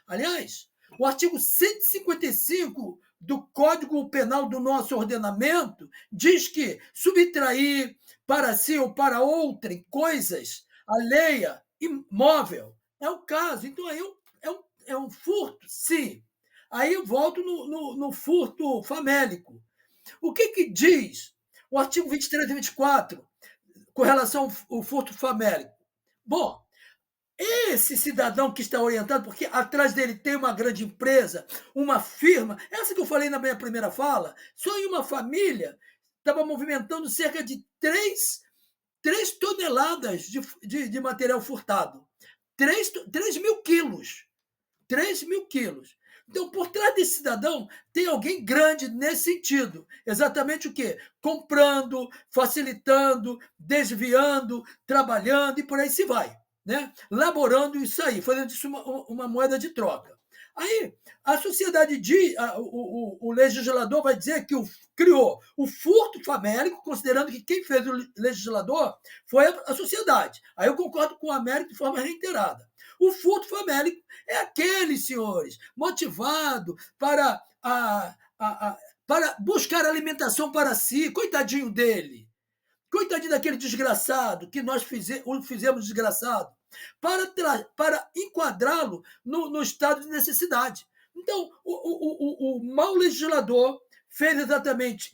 Aliás, o artigo 155 do Código Penal do nosso ordenamento diz que subtrair para si ou para outrem coisas alheia, imóvel, é o caso. Então, aí é um furto? Sim. Aí eu volto no furto famélico. O que diz o artigo 23 e 24 com relação ao furto famélico? Bom, esse cidadão que está orientado, porque atrás dele tem uma grande empresa, uma firma, essa que eu falei na minha primeira fala, só em uma família estava movimentando cerca de 3 toneladas de material furtado. 3 mil quilos. 3 mil quilos. Então, por trás desse cidadão, tem alguém grande nesse sentido. Exatamente o quê? Comprando, facilitando, desviando, trabalhando e por aí se vai. Né? Laborando isso aí, fazendo disso uma moeda de troca. Aí, a sociedade diz, o legislador vai dizer que criou o furto famélico, considerando que quem fez o legislador foi a sociedade. Aí eu concordo com o Américo de forma reiterada. O furto famélico é aquele, senhores, motivado para buscar alimentação para si. Coitadinho dele. Coitadinho daquele desgraçado que nós fizemos desgraçado, para enquadrá-lo no estado de necessidade. Então, o mau legislador fez exatamente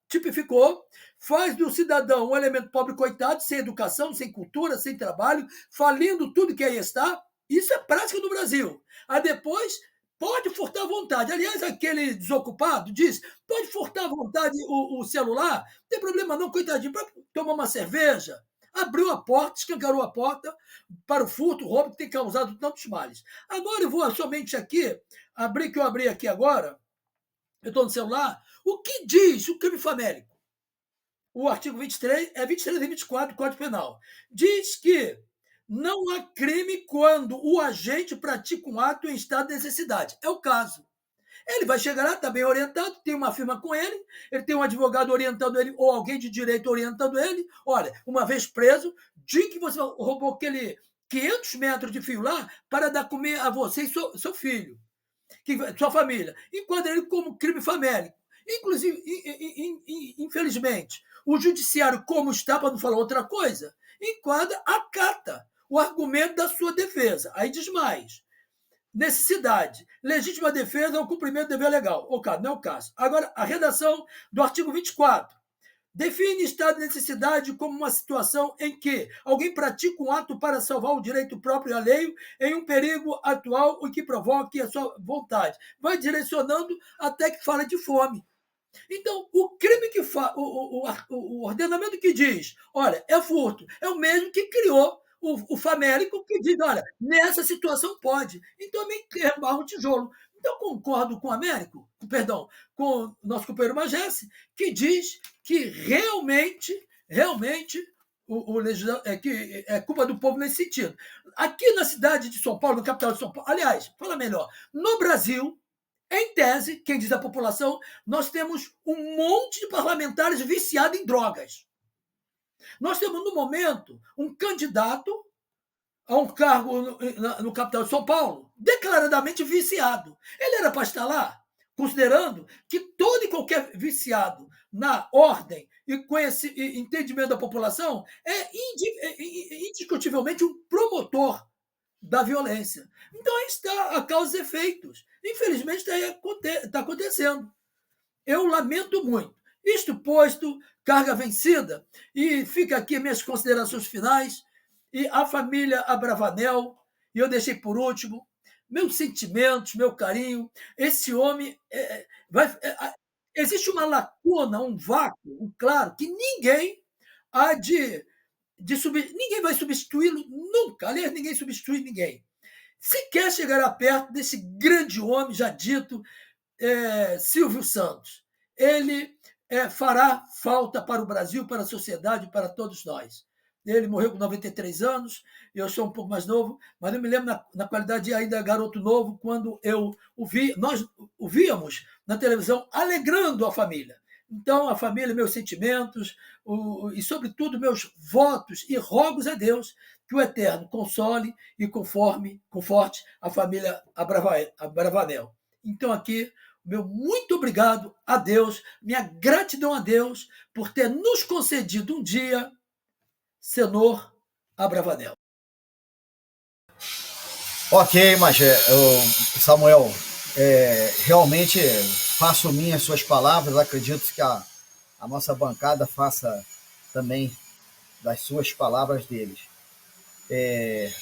tipificou, faz do cidadão um elemento pobre coitado, sem educação, sem cultura, sem trabalho, falindo tudo que aí está. Isso é prática no Brasil. Aí depois pode furtar à vontade. Aliás, aquele desocupado diz, pode furtar à vontade o celular, não tem problema não, coitadinho, para tomar uma cerveja. Abriu a porta, escancarou a porta para o furto, o roubo que tem causado tantos males. Agora eu vou somente aqui, que eu abri aqui agora, eu estou no celular, o que diz o crime famélico? O artigo 23 e 24 do Código Penal. Diz que não há crime quando o agente pratica um ato em estado de necessidade. É o caso. Ele vai chegar lá, está bem orientado, tem uma firma com ele tem um advogado orientando ele, ou alguém de direito orientando ele. Olha, uma vez preso, diga que você roubou aquele 500 metros de fio lá para dar comer a você e seu filho, sua família. Enquadra ele como crime famélico. Inclusive, infelizmente, o judiciário, como está, para não falar outra coisa, acata o argumento da sua defesa. Aí diz mais. Necessidade. Legítima defesa ou cumprimento do dever legal. Não é o caso. Agora, a redação do artigo 24. Define estado de necessidade como uma situação em que alguém pratica um ato para salvar o direito próprio e alheio em um perigo atual o que provoque a sua vontade. Vai direcionando até que fala de fome. Então, o crime que o ordenamento que diz, olha, é furto, é o mesmo que criou o famélico que diz, olha, nessa situação pode. Então, é meio termo, barro um tijolo. Então, concordo com com o nosso companheiro Magesse, que diz que realmente que é culpa do povo nesse sentido. Aqui na cidade de São Paulo, na capital de São Paulo, aliás, fala melhor, no Brasil, em tese, quem diz a população, nós temos um monte de parlamentares viciados em drogas. Nós temos, no momento, um candidato a um cargo no capital de São Paulo, declaradamente viciado. Ele era para estar lá, considerando que todo e qualquer viciado na ordem e com esse entendimento da população é indiscutivelmente um promotor da violência. Então, aí está a causa e efeitos. Infelizmente, está acontecendo. Eu lamento muito. Isto posto, carga vencida, e fica aqui minhas considerações finais, e a família Abravanel, e eu deixei por último, meus sentimentos, meu carinho. Esse homem existe uma lacuna, um vácuo, claro, que ninguém há ninguém vai substituí-lo nunca. Aliás, ninguém substitui ninguém. Se quer chegar perto desse grande homem já dito, Silvio Santos, ele fará falta para o Brasil, para a sociedade, para todos nós. Ele morreu com 93 anos, eu sou um pouco mais novo, mas eu me lembro na qualidade de ainda garoto novo, quando nós o víamos na televisão alegrando a família. Então, a família, meus sentimentos, e, sobretudo, meus votos e rogos a Deus que o Eterno console e conforte a família Abravanel. Então, aqui, meu muito obrigado a Deus, minha gratidão a Deus por ter nos concedido um dia, Senhor Abravanel. Ok, mas Samuel, realmente faço minhas suas palavras, acredito que a nossa bancada faça também das suas palavras deles.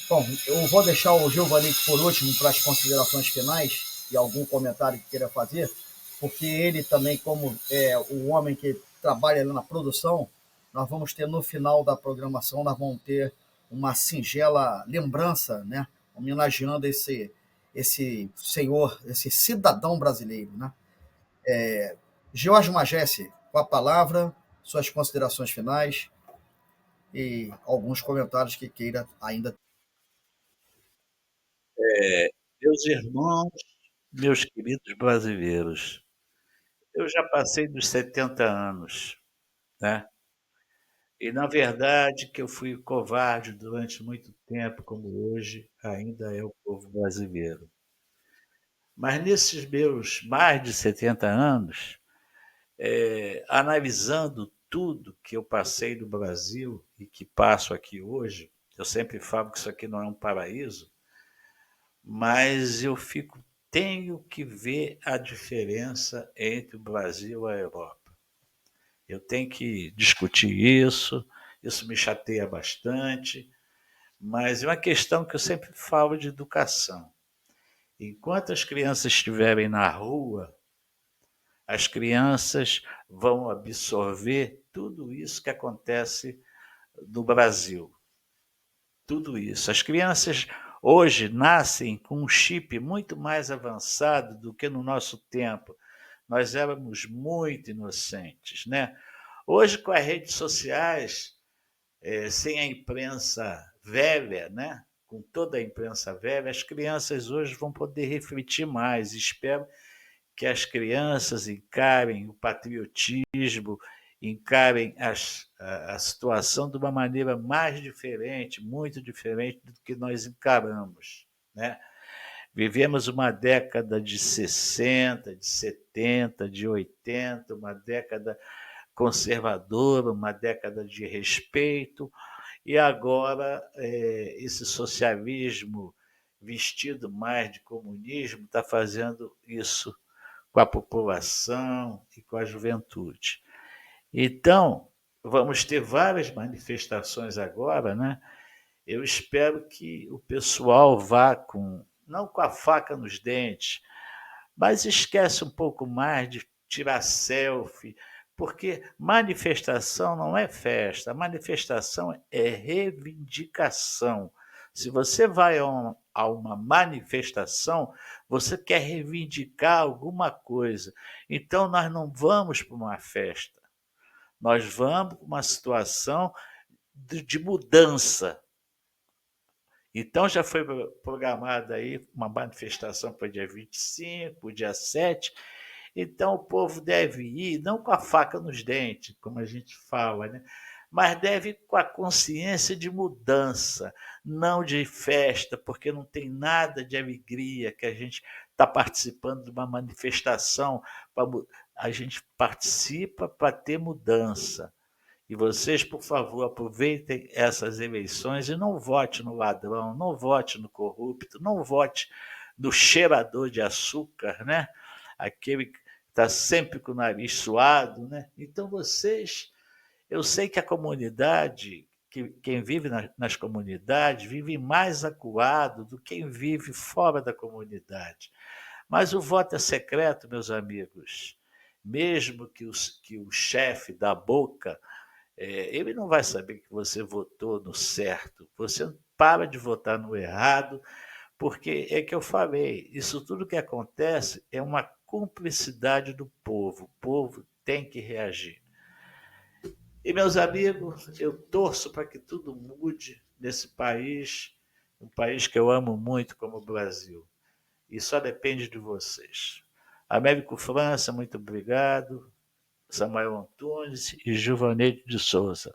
Bom, eu vou deixar o Giovanni por último para as considerações finais e algum comentário que queira fazer, porque ele também, como é o homem que trabalha ali na produção, nós vamos ter no final da programação, nós vamos ter uma singela lembrança, né, homenageando esse senhor, esse cidadão brasileiro, né? Jorge Magesse, com a palavra, suas considerações finais e alguns comentários que queira ainda. Meus irmãos, meus queridos brasileiros, eu já passei dos 70 anos, né? E, na verdade, que eu fui covarde durante muito tempo, como hoje ainda é o povo brasileiro. Mas nesses meus mais de 70 anos, analisando tudo que eu passei no Brasil e que passo aqui hoje, eu sempre falo que isso aqui não é um paraíso, mas eu tenho que ver a diferença entre o Brasil e a Europa. Eu tenho que discutir isso me chateia bastante, mas é uma questão que eu sempre falo de educação. Enquanto as crianças estiverem na rua, as crianças vão absorver tudo isso que acontece no Brasil. Tudo isso. As crianças hoje nascem com um chip muito mais avançado do que no nosso tempo. Nós éramos muito inocentes, né? Hoje, com as redes sociais, sem a imprensa velha, né? Com toda a imprensa velha, as crianças hoje vão poder refletir mais. Espero que as crianças encarem o patriotismo, encarem a situação de uma maneira mais diferente, muito diferente do que nós encaramos, né? Vivemos uma década de 60, de 70, de 80, uma década conservadora, uma década de respeito, e agora esse socialismo vestido mais de comunismo está fazendo isso com a população e com a juventude. Então, vamos ter várias manifestações agora, né? Eu espero que o pessoal vá não com a faca nos dentes, mas esquece um pouco mais de tirar selfie, porque manifestação não é festa, manifestação é reivindicação. Se você vai a uma manifestação, você quer reivindicar alguma coisa. Então, nós não vamos para uma festa, nós vamos para uma situação de mudança. Então, já foi programada aí uma manifestação para o dia 25, o dia 7. Então, o povo deve ir, não com a faca nos dentes, como a gente fala, né? Mas deve ir com a consciência de mudança, não de festa, porque não tem nada de alegria que a gente está participando de uma manifestação. A gente participa para ter mudança. E vocês, por favor, aproveitem essas eleições e não vote no ladrão, não vote no corrupto, não vote no cheirador de açúcar, né? Aquele que está sempre com o nariz suado, né? Então eu sei que a comunidade, quem vive nas comunidades, vive mais acuado do que quem vive fora da comunidade. Mas o voto é secreto, meus amigos. Mesmo que o chefe da boca ele não vai saber que você votou no certo. Você para de votar no errado, porque é que eu falei, isso tudo que acontece é uma cumplicidade do povo. O povo tem que reagir. E, meus amigos, eu torço para que tudo mude nesse país, um país que eu amo muito como o Brasil. E só depende de vocês. Américo França, muito obrigado. Samuel Antunes e Givaneide de Souza.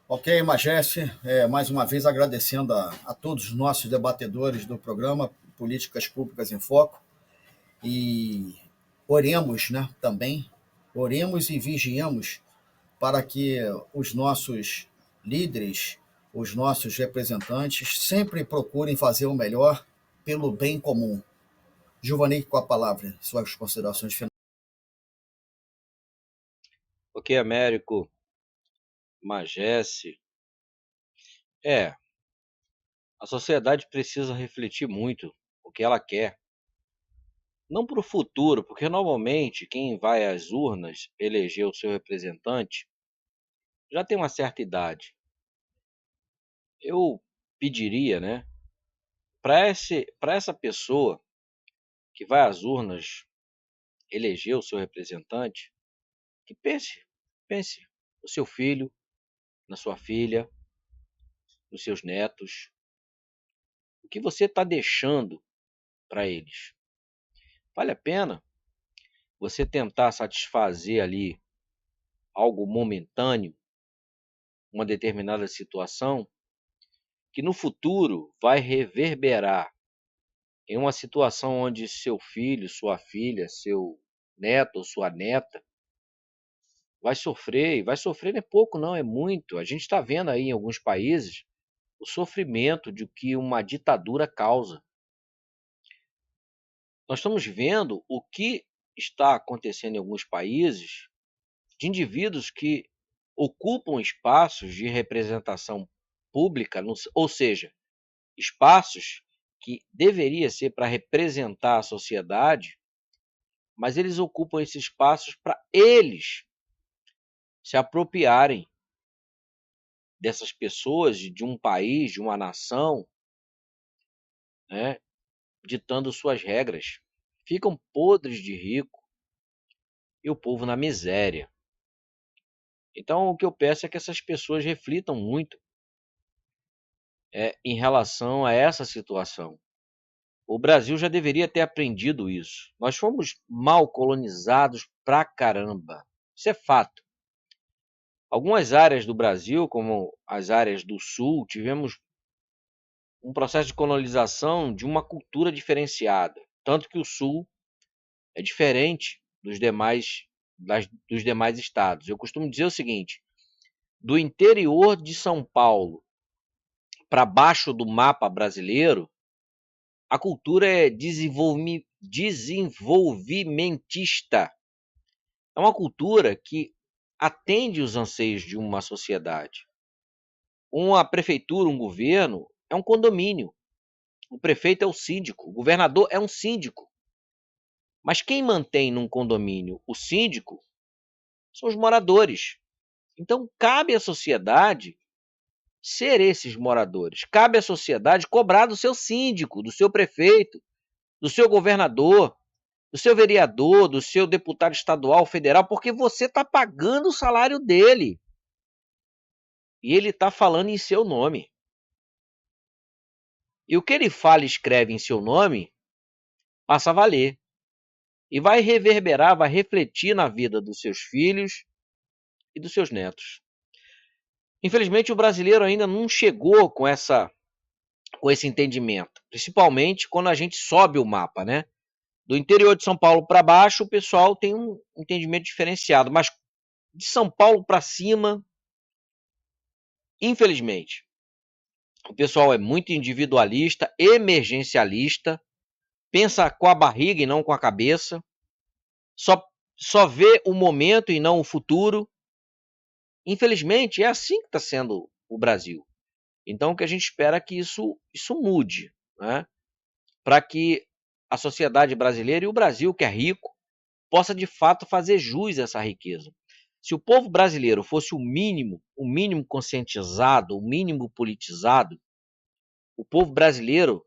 Ok, Mageste, mais uma vez agradecendo a todos os nossos debatedores do programa Políticas Públicas em Foco, e oremos, né, também, oremos e vigiemos para que os nossos líderes, os nossos representantes sempre procurem fazer o melhor pelo bem comum. Giovanni, com a palavra, suas considerações finais. Ok, Américo, Magesse. A sociedade precisa refletir muito o que ela quer. Não para o futuro, porque normalmente quem vai às urnas eleger o seu representante já tem uma certa idade. Eu pediria, né, para essa pessoa que vai às urnas eleger o seu representante, que pense no seu filho, na sua filha, nos seus netos, o que você está deixando para eles. Vale a pena você tentar satisfazer ali algo momentâneo, uma determinada situação, que no futuro vai reverberar em uma situação onde seu filho, sua filha, seu neto ou sua neta vai sofrer, e vai sofrer não é pouco não, é muito. A gente está vendo aí em alguns países o sofrimento de que uma ditadura causa. Nós estamos vendo o que está acontecendo em alguns países de indivíduos que ocupam espaços de representação pública, ou seja, espaços que deveria ser para representar a sociedade, mas eles ocupam esses espaços para eles se apropriarem dessas pessoas, de um país, de uma nação, né, ditando suas regras. Ficam podres de rico e o povo na miséria. Então, o que eu peço é que essas pessoas reflitam muito em relação a essa situação. O Brasil já deveria ter aprendido isso. Nós fomos mal colonizados pra caramba. Isso é fato. Algumas áreas do Brasil, como as áreas do Sul, tivemos um processo de colonização de uma cultura diferenciada. Tanto que o Sul é diferente dos demais estados. Eu costumo dizer o seguinte: do interior de São Paulo para baixo do mapa brasileiro, a cultura é desenvolvimentista. É uma cultura que atende os anseios de uma sociedade. Uma prefeitura, um governo, é um condomínio. O prefeito é o síndico, o governador é um síndico. Mas quem mantém num condomínio o síndico são os moradores. Então, cabe à sociedade ser esses moradores. Cabe à sociedade cobrar do seu síndico, do seu prefeito, do seu governador, do seu vereador, do seu deputado estadual, federal, porque você está pagando o salário dele. E ele está falando em seu nome. E o que ele fala e escreve em seu nome passa a valer. E vai reverberar, vai refletir na vida dos seus filhos e dos seus netos. Infelizmente, o brasileiro ainda não chegou com esse entendimento. Principalmente quando a gente sobe o mapa, né? Do interior de São Paulo para baixo, o pessoal tem um entendimento diferenciado. Mas de São Paulo para cima, infelizmente, o pessoal é muito individualista, emergencialista, pensa com a barriga e não com a cabeça, só vê o momento e não o futuro. Infelizmente, é assim que está sendo o Brasil. Então, o que a gente espera é que isso mude, né? Para que a sociedade brasileira e o Brasil, que é rico, possa de fato fazer jus a essa riqueza. Se o povo brasileiro fosse o mínimo conscientizado, o mínimo politizado, o povo brasileiro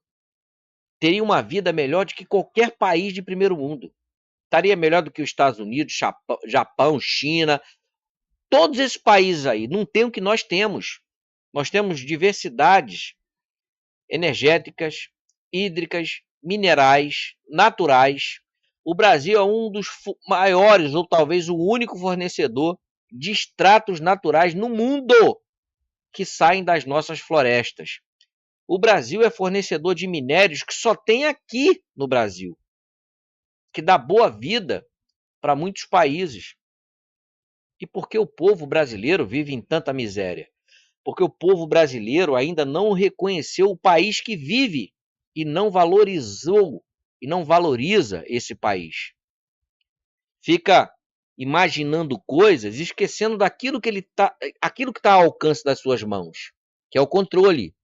teria uma vida melhor do que qualquer país de primeiro mundo. Estaria melhor do que os Estados Unidos, Japão, China. Todos esses países aí não têm o que nós temos. Nós temos diversidades energéticas, hídricas, minerais, naturais. O Brasil é um dos maiores, ou talvez o único fornecedor de extratos naturais no mundo que saem das nossas florestas. O Brasil é fornecedor de minérios que só tem aqui no Brasil, que dá boa vida para muitos países. E por que o povo brasileiro vive em tanta miséria? porque o povo brasileiro ainda não reconheceu o país que vive e não valorizou e não valoriza esse país. Fica imaginando coisas, esquecendo daquilo aquilo que está ao alcance das suas mãos, que é o controle.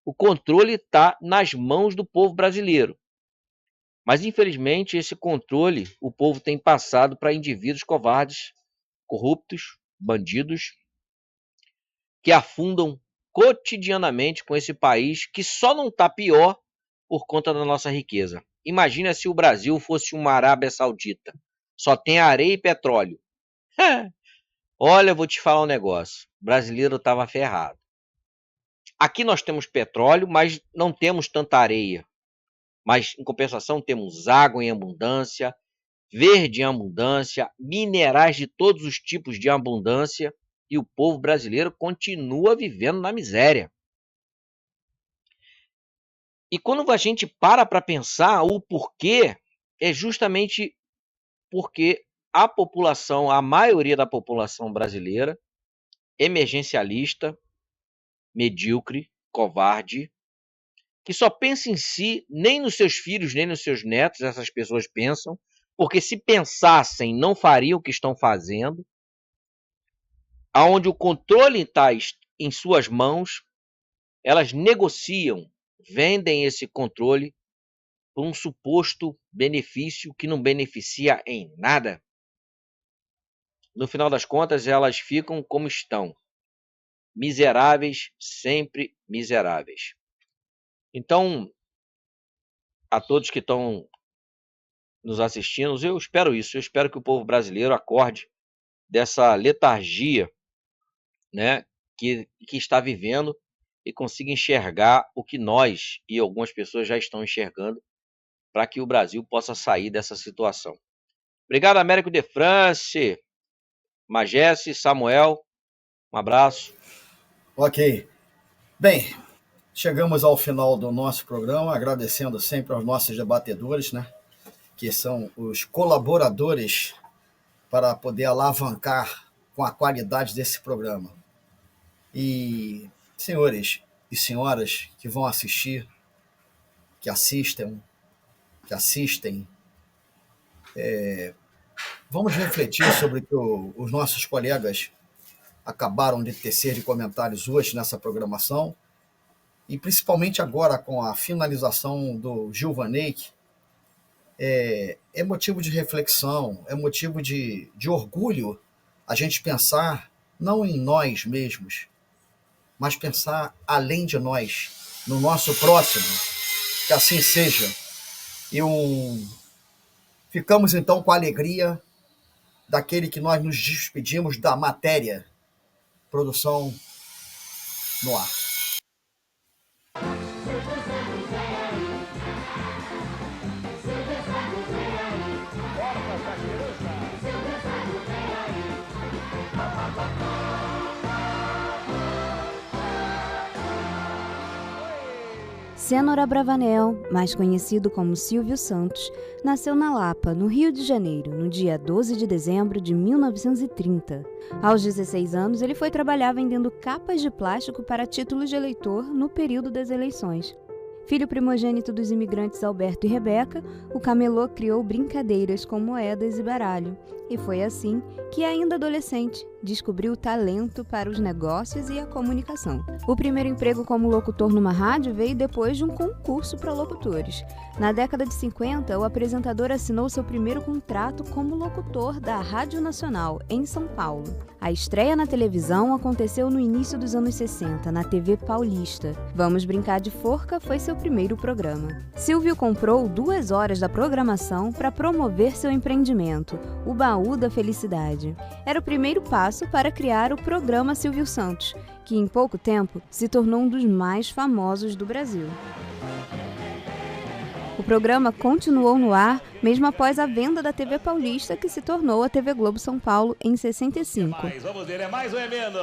O controle está nas mãos do povo brasileiro. Mas, infelizmente, esse controle o povo tem passado para indivíduos covardes, corruptos, bandidos, que afundam cotidianamente com esse país que só não está pior por conta da nossa riqueza. Imagina se o Brasil fosse uma Arábia Saudita. Só tem areia e petróleo. Olha, eu vou te falar um negócio. O brasileiro estava ferrado. Aqui nós temos petróleo, mas não temos tanta areia. Mas, em compensação, temos água em abundância, verde em abundância, minerais de todos os tipos de abundância, e o povo brasileiro continua vivendo na miséria. E quando a gente para pensar o porquê, é justamente porque a população, a maioria da população brasileira, emergencialista, medíocre, covarde, que só pensa em si, nem nos seus filhos, nem nos seus netos, essas pessoas pensam, porque se pensassem, não fariam o que estão fazendo, aonde o controle está em suas mãos, elas negociam, vendem esse controle por um suposto benefício que não beneficia em nada. No final das contas, elas ficam como estão, miseráveis, sempre miseráveis. Então, a todos que estão nos assistindo, eu espero isso, eu espero que o povo brasileiro acorde dessa letargia, né, que está vivendo e consiga enxergar o que nós e algumas pessoas já estão enxergando para que o Brasil possa sair dessa situação. Obrigado, Américo de France, Magesse, Samuel, um abraço. Ok. Bem, chegamos ao final do nosso programa, agradecendo sempre aos nossos debatedores, né, que são os colaboradores para poder alavancar com a qualidade desse programa. E senhores e senhoras que vão assistir, que assistem, vamos refletir sobre o que os nossos colegas acabaram de tecer de comentários hoje nessa programação, e principalmente agora com a finalização do Gilvaney, é motivo de reflexão, é motivo de orgulho a gente pensar não em nós mesmos, mas pensar além de nós, no nosso próximo, que assim seja. Ficamos então com a alegria daquele que nós nos despedimos da matéria. Produção no ar. Cênora Abravanel, mais conhecido como Silvio Santos, nasceu na Lapa, no Rio de Janeiro, no dia 12 de dezembro de 1930. Aos 16 anos, ele foi trabalhar vendendo capas de plástico para títulos de eleitor no período das eleições. Filho primogênito dos imigrantes Alberto e Rebeca, o camelô criou brincadeiras com moedas e baralho, e foi assim que, ainda adolescente, descobriu o talento para os negócios e a comunicação. O primeiro emprego como locutor numa rádio veio depois de um concurso para locutores. Na década de 50, o apresentador assinou seu primeiro contrato como locutor da Rádio Nacional, em São Paulo. A estreia na televisão aconteceu no início dos anos 60, na TV Paulista. Vamos Brincar de Forca foi seu primeiro programa. Silvio comprou 2 horas da programação para promover seu empreendimento, o Baú da Felicidade. Era o primeiro passo para criar o programa Silvio Santos, que em pouco tempo se tornou um dos mais famosos do Brasil. O programa continuou no ar mesmo após a venda da TV Paulista, que se tornou a TV Globo São Paulo em 65. Vamos ver, é mais ou é menos?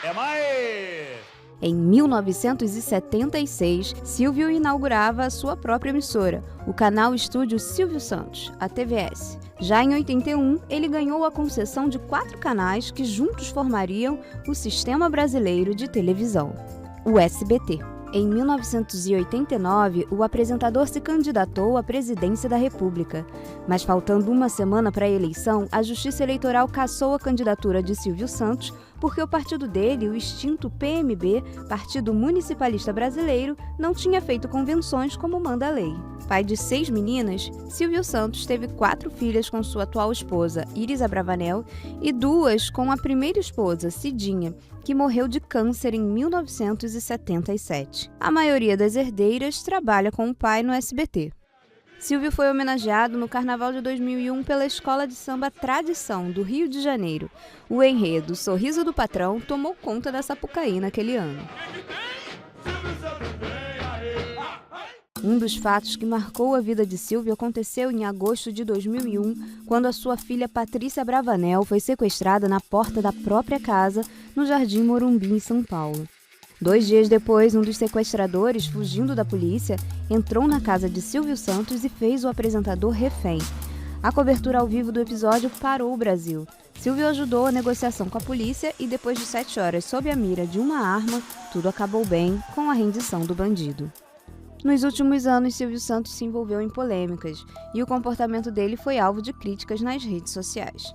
É mais! Em 1976, Silvio inaugurava a sua própria emissora, o canal Estúdio Silvio Santos, a TVS. Já em 81, ele ganhou a concessão de 4 canais que juntos formariam o Sistema Brasileiro de Televisão, o SBT. Em 1989, o apresentador se candidatou à presidência da República. Mas faltando uma semana para a eleição, a Justiça Eleitoral cassou a candidatura de Silvio Santos porque o partido dele, o extinto PMB, Partido Municipalista Brasileiro, não tinha feito convenções como manda a lei. Pai de 6 meninas, Silvio Santos teve 4 filhas com sua atual esposa, Iris Abravanel, e 2 com a primeira esposa, Cidinha, que morreu de câncer em 1977. A maioria das herdeiras trabalha com o pai no SBT. Silvio foi homenageado no Carnaval de 2001 pela Escola de Samba Tradição, do Rio de Janeiro. O enredo Sorriso do Patrão tomou conta da Sapucaí naquele ano. Um dos fatos que marcou a vida de Silvio aconteceu em agosto de 2001, quando a sua filha Patrícia Abravanel foi sequestrada na porta da própria casa, no Jardim Morumbi, em São Paulo. 2 dias depois, um dos sequestradores, fugindo da polícia, entrou na casa de Silvio Santos e fez o apresentador refém. A cobertura ao vivo do episódio parou o Brasil. Silvio ajudou a negociação com a polícia e, depois de 7 horas sob a mira de uma arma, tudo acabou bem com a rendição do bandido. Nos últimos anos, Silvio Santos se envolveu em polêmicas e o comportamento dele foi alvo de críticas nas redes sociais.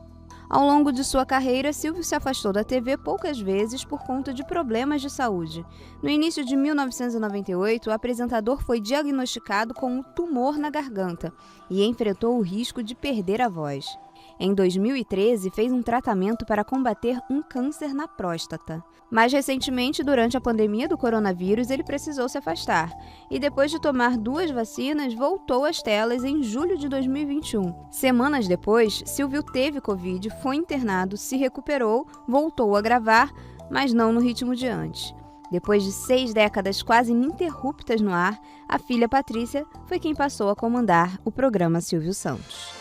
Ao longo de sua carreira, Silvio se afastou da TV poucas vezes por conta de problemas de saúde. No início de 1998, o apresentador foi diagnosticado com um tumor na garganta e enfrentou o risco de perder a voz. Em 2013, fez um tratamento para combater um câncer na próstata. Mais recentemente, durante a pandemia do coronavírus, ele precisou se afastar. E depois de tomar 2 vacinas, voltou às telas em julho de 2021. Semanas depois, Silvio teve Covid, foi internado, se recuperou, voltou a gravar, mas não no ritmo de antes. Depois de 6 décadas quase ininterruptas no ar, a filha Patrícia foi quem passou a comandar o programa Silvio Santos.